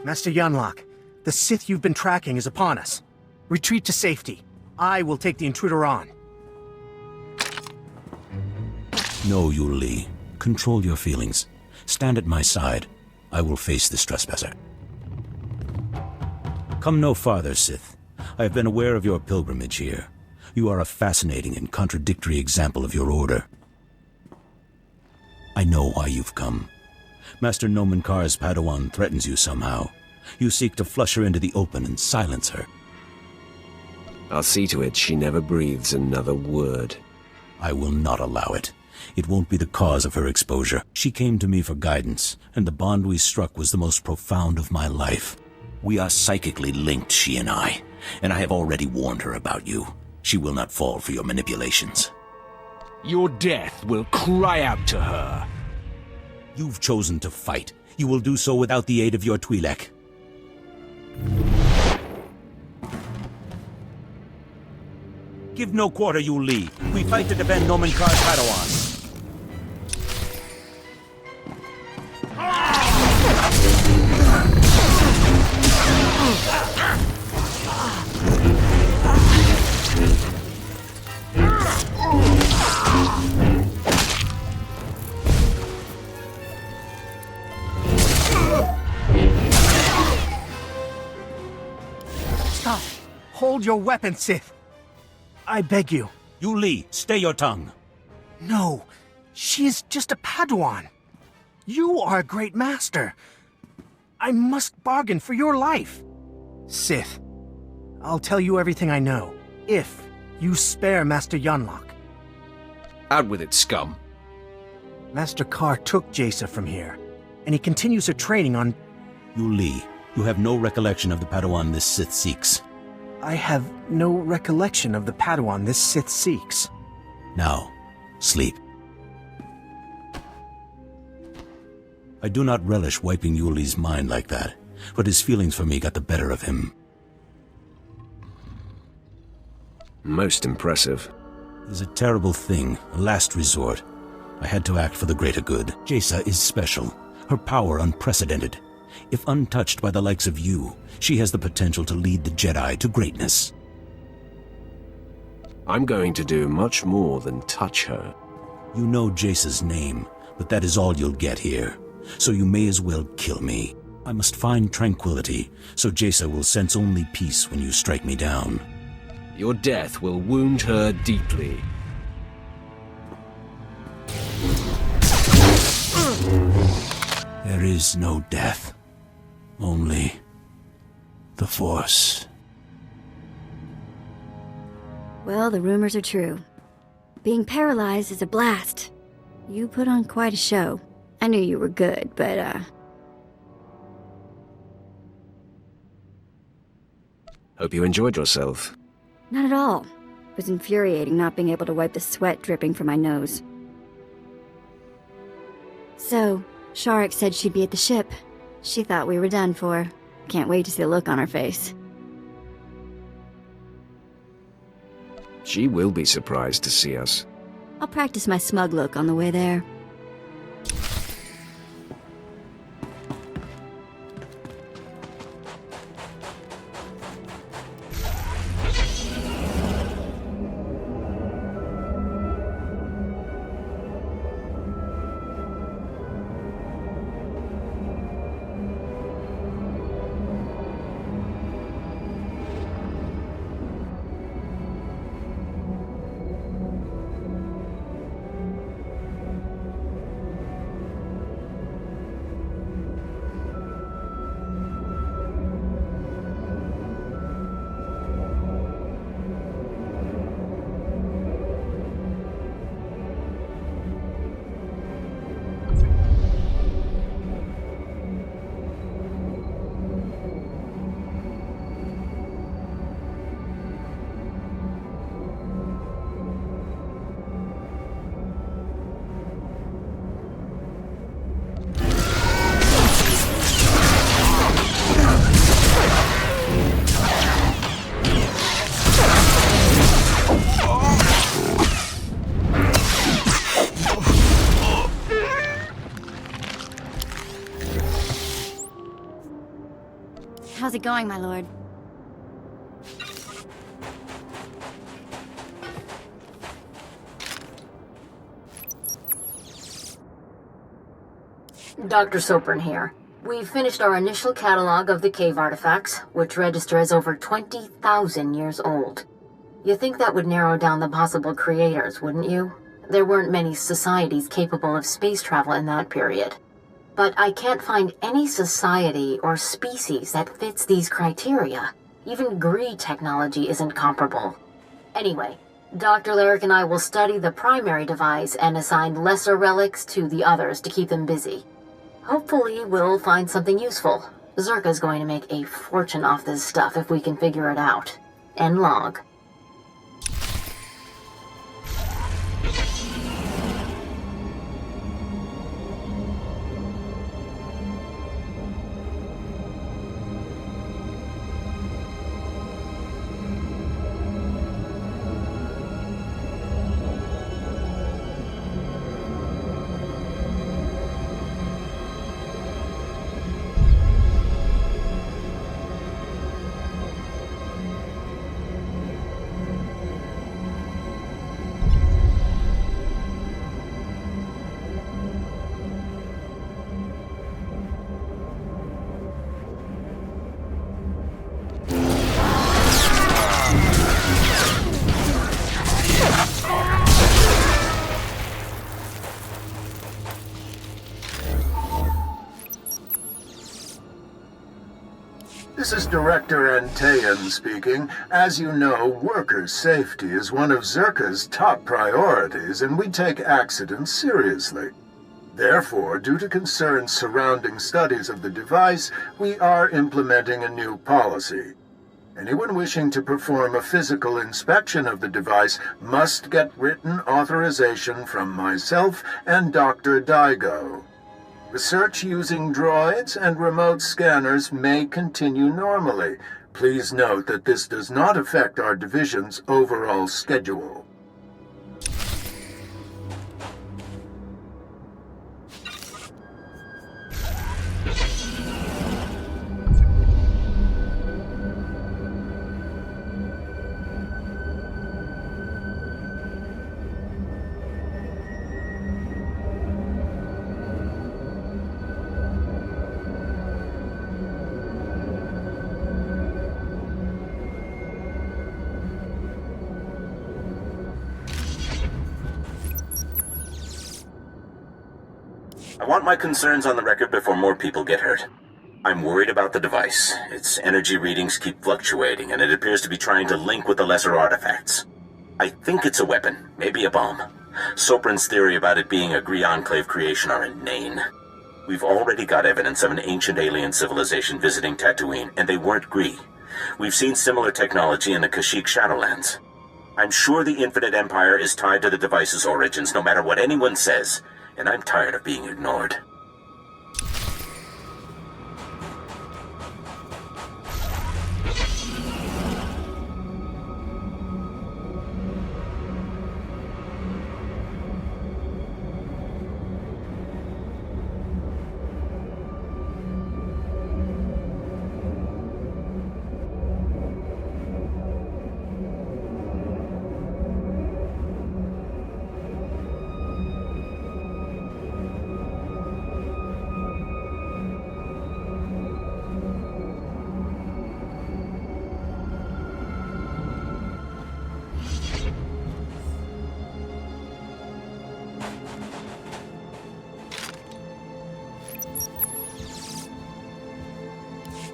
Master Yunlok, the Sith you've been tracking is upon us. Retreat to safety. I will take the intruder on. No, Yu Li. Control your feelings. Stand at my side. I will face this trespasser. Come no farther, Sith. I have been aware of your pilgrimage here. You are a fascinating and contradictory example of your order. I know why you've come. Master Nomen Kar's Padawan threatens you somehow. You seek to flush her into the open and silence her. I'll see to it she never breathes another word. I will not allow it. It won't be the cause of her exposure. She came to me for guidance, and the bond we struck was the most profound of my life. We are psychically linked, she and I have already warned her about you. She will not fall for your manipulations. Your death will cry out to her. You've chosen to fight. You will do so without the aid of your Twi'lek. Give no quarter, Yu Li. We fight to defend Nomen Kar's Padawan. Stop! Hold your weapon, Sith! I beg you. Yu Li, stay your tongue. No, she is just a Padawan. You are a great master. I must bargain for your life. Sith, I'll tell you everything I know, if you spare Master Yunlok. Out with it, scum. Master Kar took Jaesa from here, and he continues her training on... Yu Li, you have no recollection of the Padawan this Sith seeks. I have no recollection of the Padawan this Sith seeks. Now, sleep. I do not relish wiping Yu Li's mind like that, but his feelings for me got the better of him. Most impressive. It is a terrible thing, a last resort. I had to act for the greater good. Jaesa is special, her power unprecedented. If untouched by the likes of you, she has the potential to lead the Jedi to greatness. I'm going to do much more than touch her. You know Jace's name, but that is all you'll get here. So you may as well kill me. I must find tranquility, so Jaesa will sense only peace when you strike me down. Your death will wound her deeply. There is no death. Only the Force. Well, the rumors are true. Being paralyzed is a blast. You put on quite a show. I knew you were good, but, Hope you enjoyed yourself. not at all. It was infuriating not being able to wipe the sweat dripping from my nose. So, Sharik said she'd be at the ship. She thought we were done for. Can't wait to see the look on her face. She will be surprised to see us. I'll practice my smug look on the way there. How's it going, my lord? Dr. Sopran here. We've finished our initial catalog of the cave artifacts, which register as over 20,000 years old. You think that would narrow down the possible creators, wouldn't you? There weren't many societies capable of space travel in that period. But I can't find any society or species that fits these criteria. Even Gree technology isn't comparable. Anyway, Dr. Lyric and I will study the primary device and assign lesser relics to the others to keep them busy. Hopefully, we'll find something useful. Zerka's going to make a fortune off this stuff if we can figure it out. End log. This is Director Antaean speaking. As you know, worker safety is one of Zerka's top priorities, and we take accidents seriously. Therefore, due to concerns surrounding studies of the device, we are implementing a new policy. Anyone wishing to perform a physical inspection of the device must get written authorization from myself and Dr. Daigo. Research using droids and remote scanners may continue normally. Please note that this does not affect our division's overall schedule. I want my concerns on the record before more people get hurt. I'm worried about the device. Its energy readings keep fluctuating, and it appears to be trying to link with the lesser artifacts. I think it's a weapon, maybe a bomb. Sopran's theory about it being a Gree Enclave creation are inane. We've already got evidence of an ancient alien civilization visiting Tatooine, and they weren't Gree. We've seen similar technology in the Kashyyyk Shadowlands. I'm sure the Infinite Empire is tied to the device's origins, no matter what anyone says, and I'm tired of being ignored.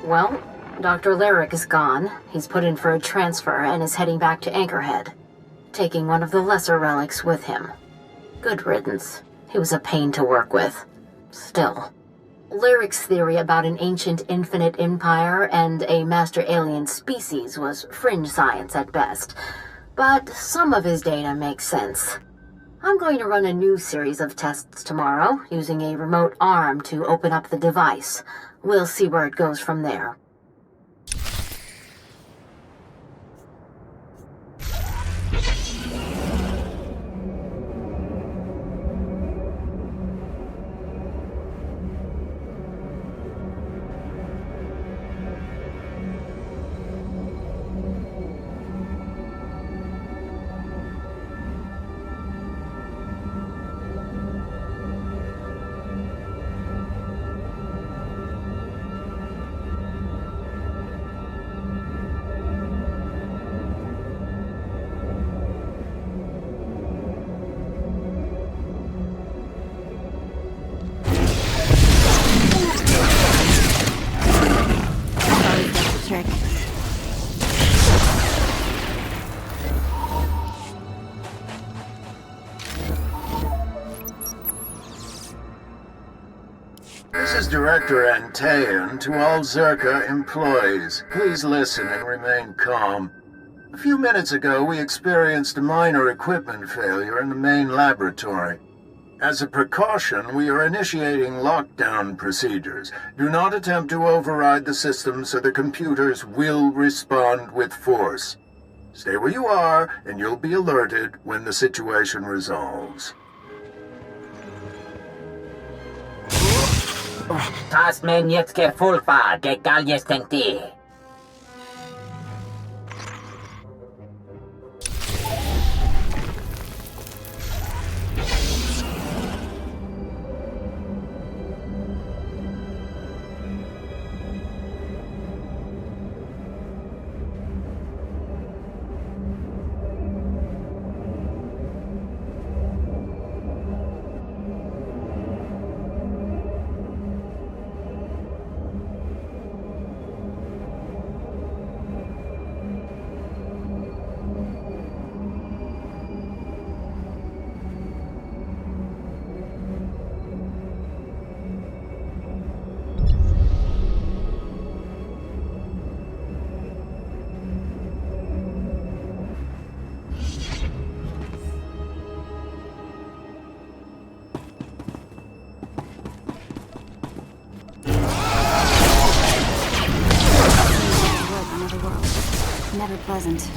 Well, Dr. Lyric is gone. He's put in for a transfer and is heading back to Anchorhead, taking one of the lesser relics with him. Good riddance. He was a pain to work with. Still. Lyric's theory about an ancient infinite empire and a master alien species was fringe science at best, but some of his data makes sense. I'm going to run a new series of tests tomorrow, using a remote arm to open up the device. We'll see where it goes from there. This is Director Antaean to all Zerka employees. Please listen and remain calm. A few minutes ago, we experienced a minor equipment failure in the main laboratory. As a precaution, we are initiating lockdown procedures. Do not attempt to override the system, so the computers will respond with force. Stay where you are, and you'll be alerted when the situation resolves. Tas men jetzt gefulfa, de galjes tenti. Never pleasant.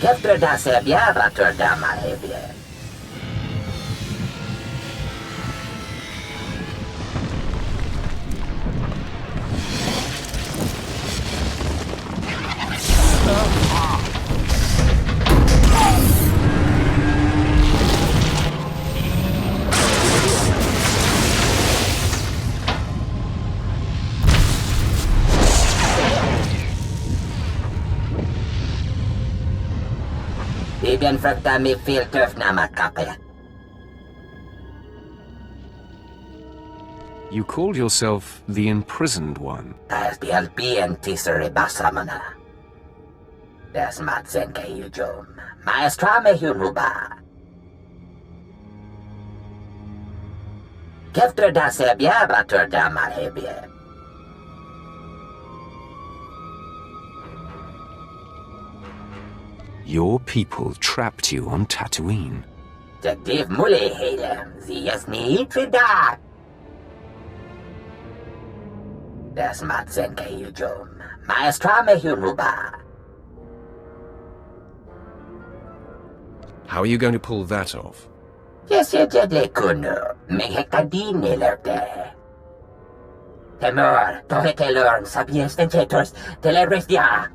Keftreda se biava turda mahebie. Bibien frukta mi filtöf nama kape. You called yourself the Imprisoned One. Das bielbien tisere basamana. Das matsen keijum. Maestrame huruba. Keftre da se biava turda mahebie. Your people trapped you on Tatooine. Jagdiv mule helem, sie es nicht wieder. Das matsen keijum. Maestrame huruba. How are you going to pull that off? Yes, jedle kuno. Me hekadine lerte. Temor, tohetelorm sapiens tentetors, telerestia.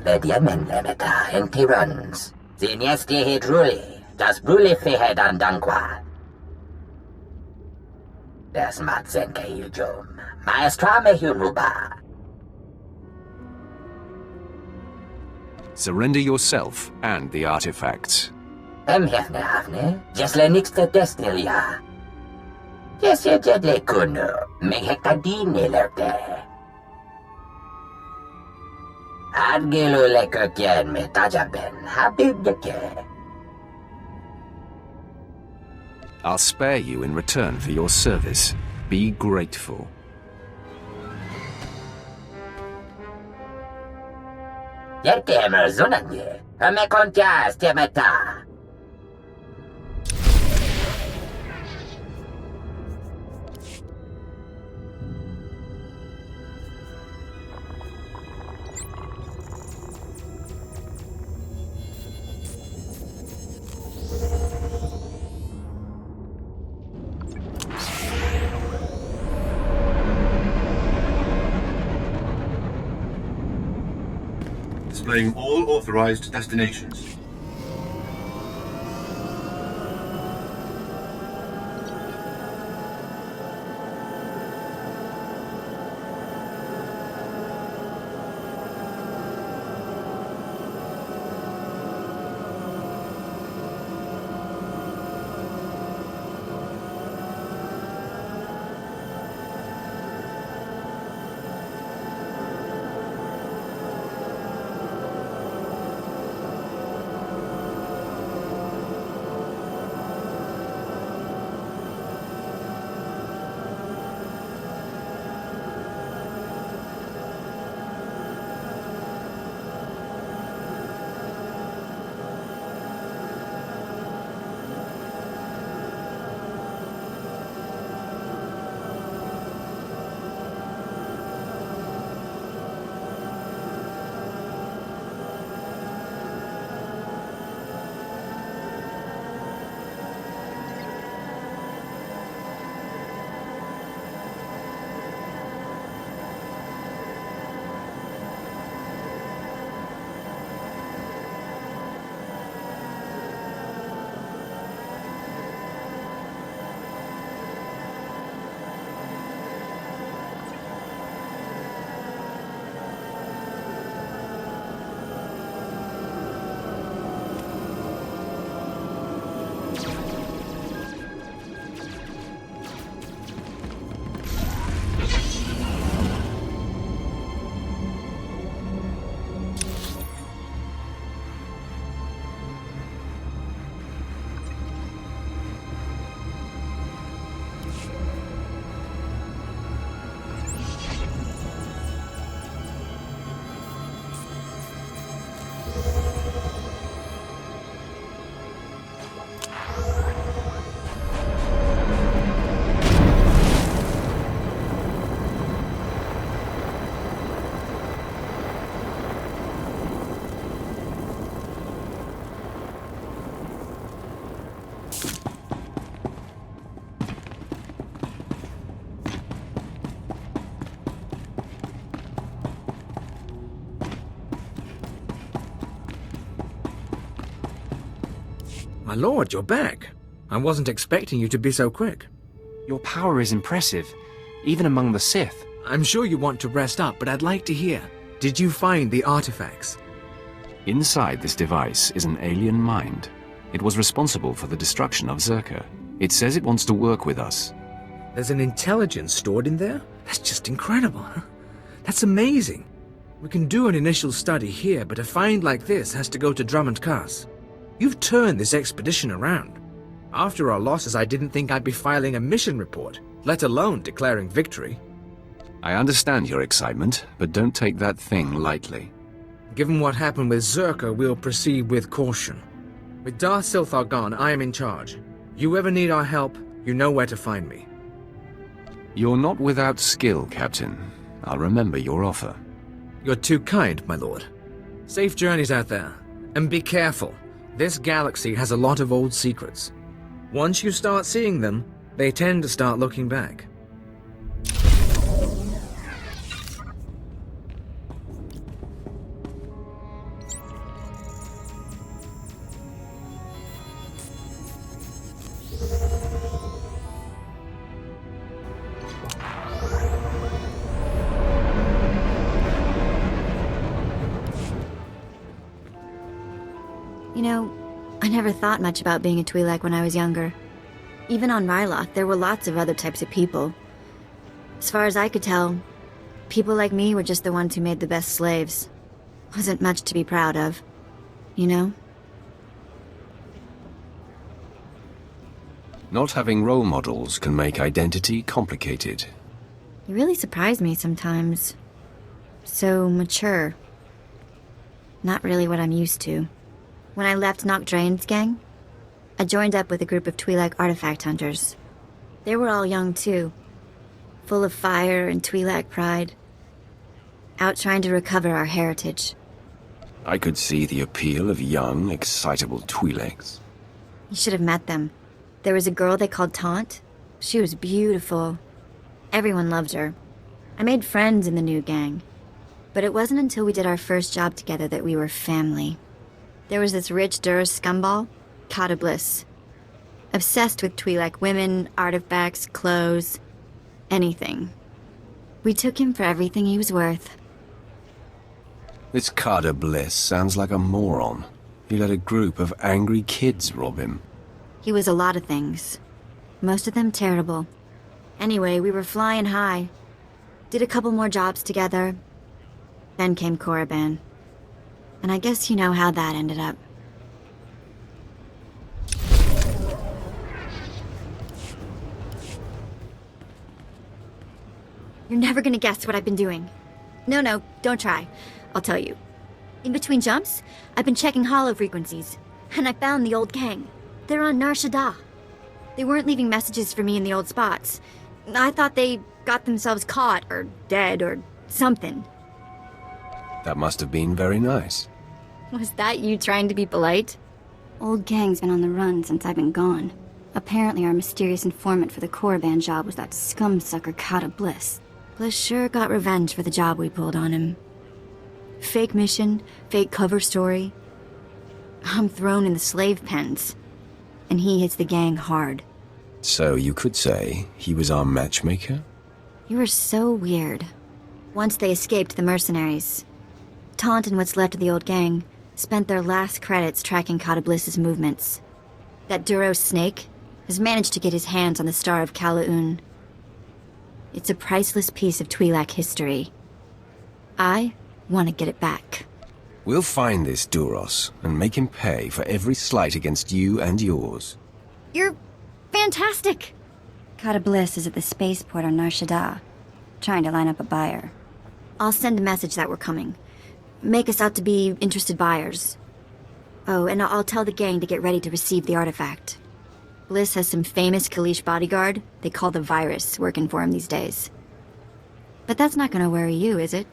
Bediamen lemeta en tirans. Ziniesti hidruli, das bruli fihed andanqua. Das matsen keijum. Maestrame huruba. Surrender yourself and the artifacts. Hefne hafne, jesle nixte destilia. Jesje jedle kuno, me hekadine lerte. Adgelo lekökjen me tajaben, habibdeke. I'll spare you in return for your service. Be grateful. Yerkemer zunanje, me kontias temeta. Displaying all authorized destinations. My lord, you're back. I wasn't expecting you to be so quick. Your power is impressive, even among the Sith. I'm sure you want to rest up, but I'd like to hear. Did you find the artifacts? Inside this device is an alien mind. It was responsible for the destruction of Zerka. It says it wants to work with us. There's an intelligence stored in there? That's just incredible, huh? That's amazing. We can do an initial study here, but a find like this has to go to Drummond Cass. You've turned this expedition around. After our losses, I didn't think I'd be filing a mission report, let alone declaring victory. I understand your excitement, but don't take that thing lightly. Given what happened with Zerka, we'll proceed with caution. With Darth Silthar gone, I am in charge. You ever need our help, you know where to find me. You're not without skill, Captain. I'll remember your offer. You're too kind, my lord. Safe journeys out there. And be careful. This galaxy has a lot of old secrets. Once you start seeing them, they tend to start looking back. You know, I never thought much about being a Twi'lek when I was younger. Even on Ryloth, there were lots of other types of people. As far as I could tell, people like me were just the ones who made the best slaves. Wasn't much to be proud of, you know? Not having role models can make identity complicated. You really surprise me sometimes. So mature. Not really what I'm used to. When I left Noct Draen's gang, I joined up with a group of Twi'lek artifact hunters. They were all young too, full of fire and Twi'lek pride, out trying to recover our heritage. I could see the appeal of young, excitable Twi'leks. You should have met them. There was a girl they called Taunt. She was beautiful. Everyone loved her. I made friends in the new gang. But it wasn't until we did our first job together that we were family. There was this rich Dur scumball, Kata Bliss. Obsessed with Twi'lek women, artifacts, clothes, anything. We took him for everything he was worth. This Kata Bliss sounds like a moron. He let a group of angry kids rob him. He was a lot of things. Most of them terrible. Anyway, we were flying high. Did a couple more jobs together. Then came Korriban. And I guess you know how that ended up. You're never gonna guess what I've been doing. No, don't try. I'll tell you. In between jumps, I've been checking hollow frequencies. And I found the old gang. They're on Nar Shaddaa. They weren't leaving messages for me in the old spots. I thought they got themselves caught, or dead, or something. That must have been very nice. Was that you trying to be polite? Old gang's been on the run since I've been gone. Apparently our mysterious informant for the Korriban job was that scum-sucker Kata Bliss. Bliss sure got revenge for the job we pulled on him. Fake mission, fake cover story. I'm thrown in the slave pens. And he hits the gang hard. So you could say he was our matchmaker? You were so weird. Once they escaped the mercenaries, Taunt and what's left of the old gang spent their last credits tracking Kata Bliss's movements. That Duros snake has managed to get his hands on the Star of Kalaun. It's a priceless piece of Twi'lek history. I want to get it back. We'll find this Duros and make him pay for every slight against you and yours. You're fantastic! Kata Bliss is at the spaceport on Nar Shaddaa, trying to line up a buyer. I'll send a message that we're coming. Make us out to be interested buyers. Oh, and I'll tell the gang to get ready to receive the artifact. Bliss has some famous Kalish bodyguard they call the Virus working for him these days. But that's not gonna worry you, is it?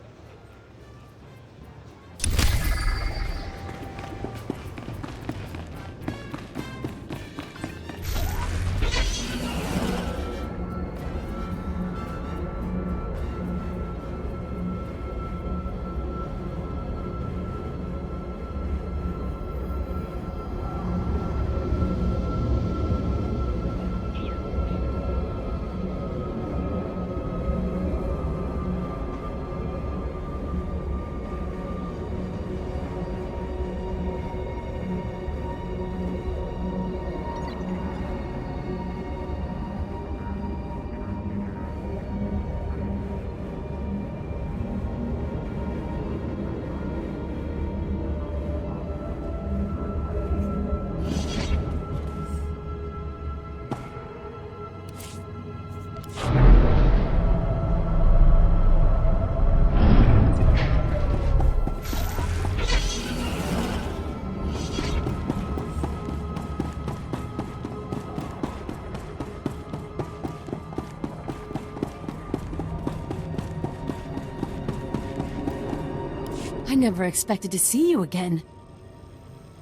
I never expected to see you again.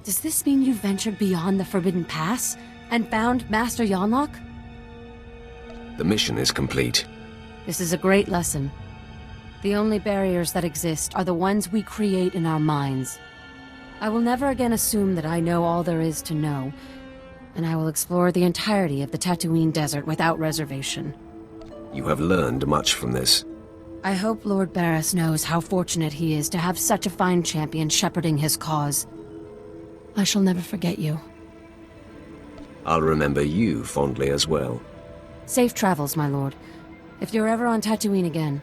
Does this mean you ventured beyond the Forbidden Pass and found Master Yonlock? The mission is complete. This is a great lesson. The only barriers that exist are the ones we create in our minds. I will never again assume that I know all there is to know, and I will explore the entirety of the Tatooine Desert without reservation. You have learned much from this. I hope Lord Barris knows how fortunate he is to have such a fine champion shepherding his cause. I shall never forget you. I'll remember you fondly as well. Safe travels, my lord. If you're ever on Tatooine again,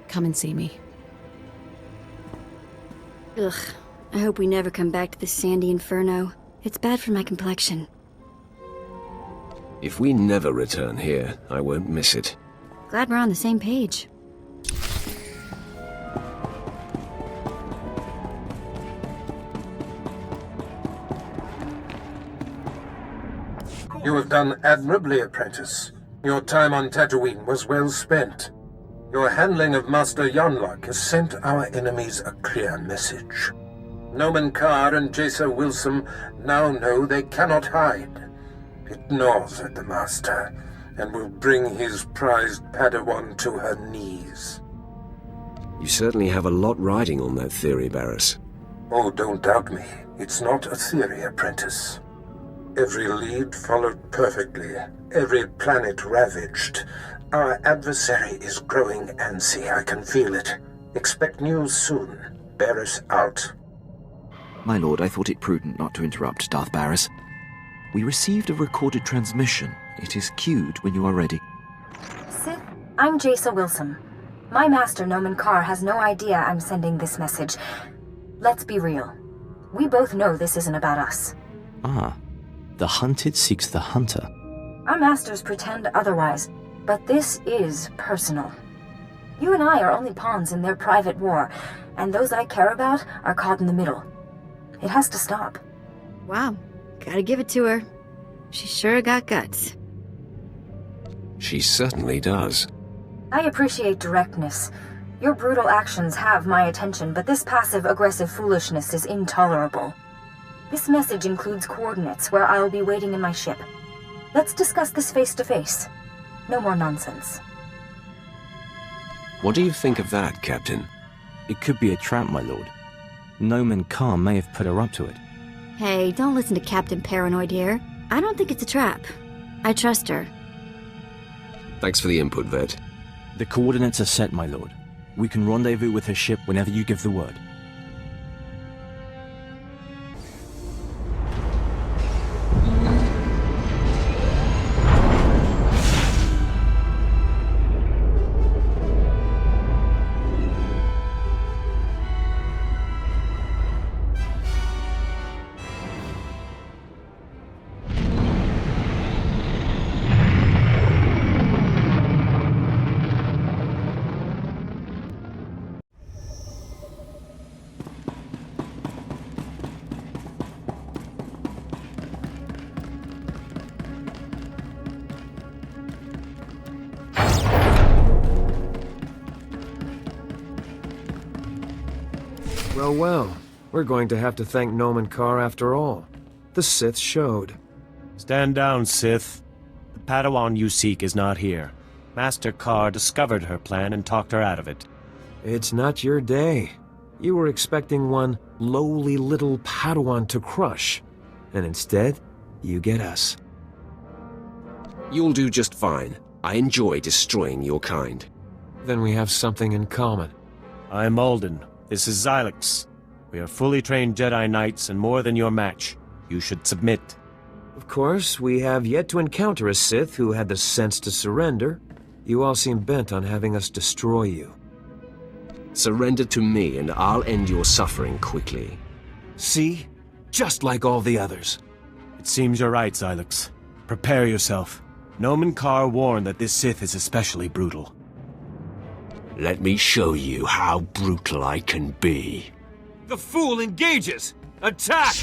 come and see me. Ugh, I hope we never come back to this sandy inferno. It's bad for my complexion. If we never return here, I won't miss it. Glad we're on the same page. You have done admirably, apprentice. Your time on Tatooine was well spent. Your handling of Master Yonlock has sent our enemies a clear message. Noman Carr and Jaesa Wilson now know they cannot hide. It gnaws at the Master, and will bring his prized Padawan to her knees. You certainly have a lot riding on that theory, Barris. Oh, don't doubt me. It's not a theory, apprentice. Every lead followed perfectly, every planet ravaged. Our adversary is growing antsy, I can feel it. Expect news soon. Barris out. My lord, I thought it prudent not to interrupt Darth Barris. We received a recorded transmission. It is queued when you are ready. Sith, I'm Jaesa Wilson. My master, Noman Carr, has no idea I'm sending this message. Let's be real. We both know this isn't about us. Ah. The hunted seeks the hunter. Our masters pretend otherwise, but this is personal. You and I are only pawns in their private war, and those I care about are caught in the middle. It has to stop. Wow, gotta give it to her. She sure got guts. She certainly does. I appreciate directness. Your brutal actions have my attention, but this passive-aggressive foolishness is intolerable. This message includes coordinates where I'll be waiting in my ship. Let's discuss this face-to-face. No more nonsense. What do you think of that, Captain? It could be a trap, my lord. Noman Carr may have put her up to it. Hey, don't listen to Captain Paranoid here. I don't think it's a trap. I trust her. Thanks for the input, Vet. The coordinates are set, my lord. We can rendezvous with her ship whenever you give the word. Well, we're going to have to thank Noman Carr after all. The Sith showed. Stand down, Sith. The Padawan you seek is not here. Master Carr discovered her plan and talked her out of it. It's not your day. You were expecting one lowly little Padawan to crush, and instead, you get us. You'll do just fine. I enjoy destroying your kind. Then we have something in common. I'm Alden. This is Xylix. We are fully trained Jedi Knights and more than your match. You should submit. Of course, we have yet to encounter a Sith who had the sense to surrender. You all seem bent on having us destroy you. Surrender to me and I'll end your suffering quickly. See? Just like all the others. It seems you're right, Xylix. Prepare yourself. Noman Carr warned that this Sith is especially brutal. Let me show you how brutal I can be. The fool engages! Attack!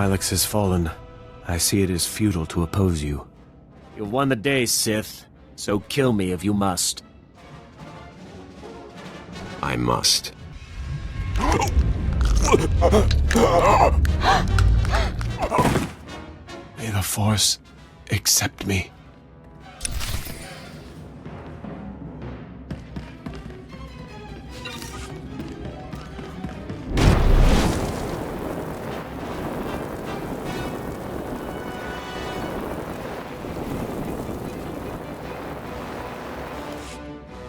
Twi'leks has fallen. I see it as futile to oppose you. You've won the day, Sith. So kill me if you must. I must. May the Force accept me.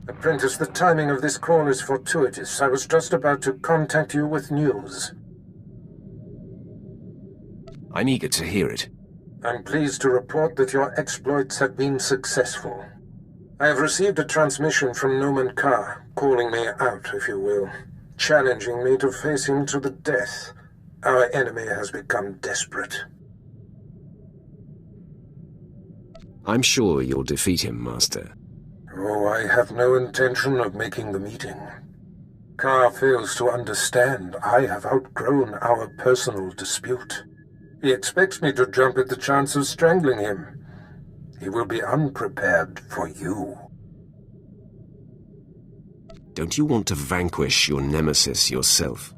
Apprentice, the timing of this call is fortuitous. I was just about to contact you with news. I'm eager to hear it. I'm pleased to report that your exploits have been successful. I have received a transmission from Noman Ka, calling me out, if you will, challenging me to face him to the death. Our enemy has become desperate. I'm sure you'll defeat him, Master. Oh, I have no intention of making the meeting. Ka fails to understand I have outgrown our personal dispute. He expects me to jump at the chance of strangling him. He will be unprepared for you. Don't you want to vanquish your nemesis yourself?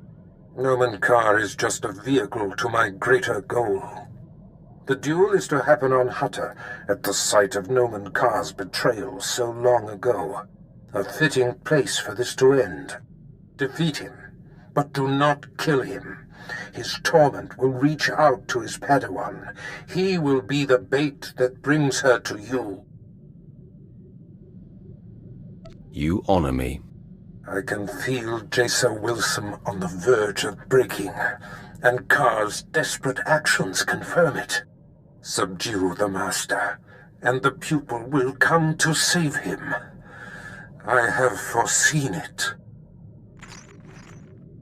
Noman Ka is just a vehicle to my greater goal. The duel is to happen on Hutta, at the site of Noman Ka's betrayal so long ago. A fitting place for this to end. Defeat him, but do not kill him. His torment will reach out to his Padawan. He will be the bait that brings her to you. You honor me. I can feel Jaesa Wilson on the verge of breaking, and Ka's desperate actions confirm it. Subdue the Master, and the pupil will come to save him. I have foreseen it.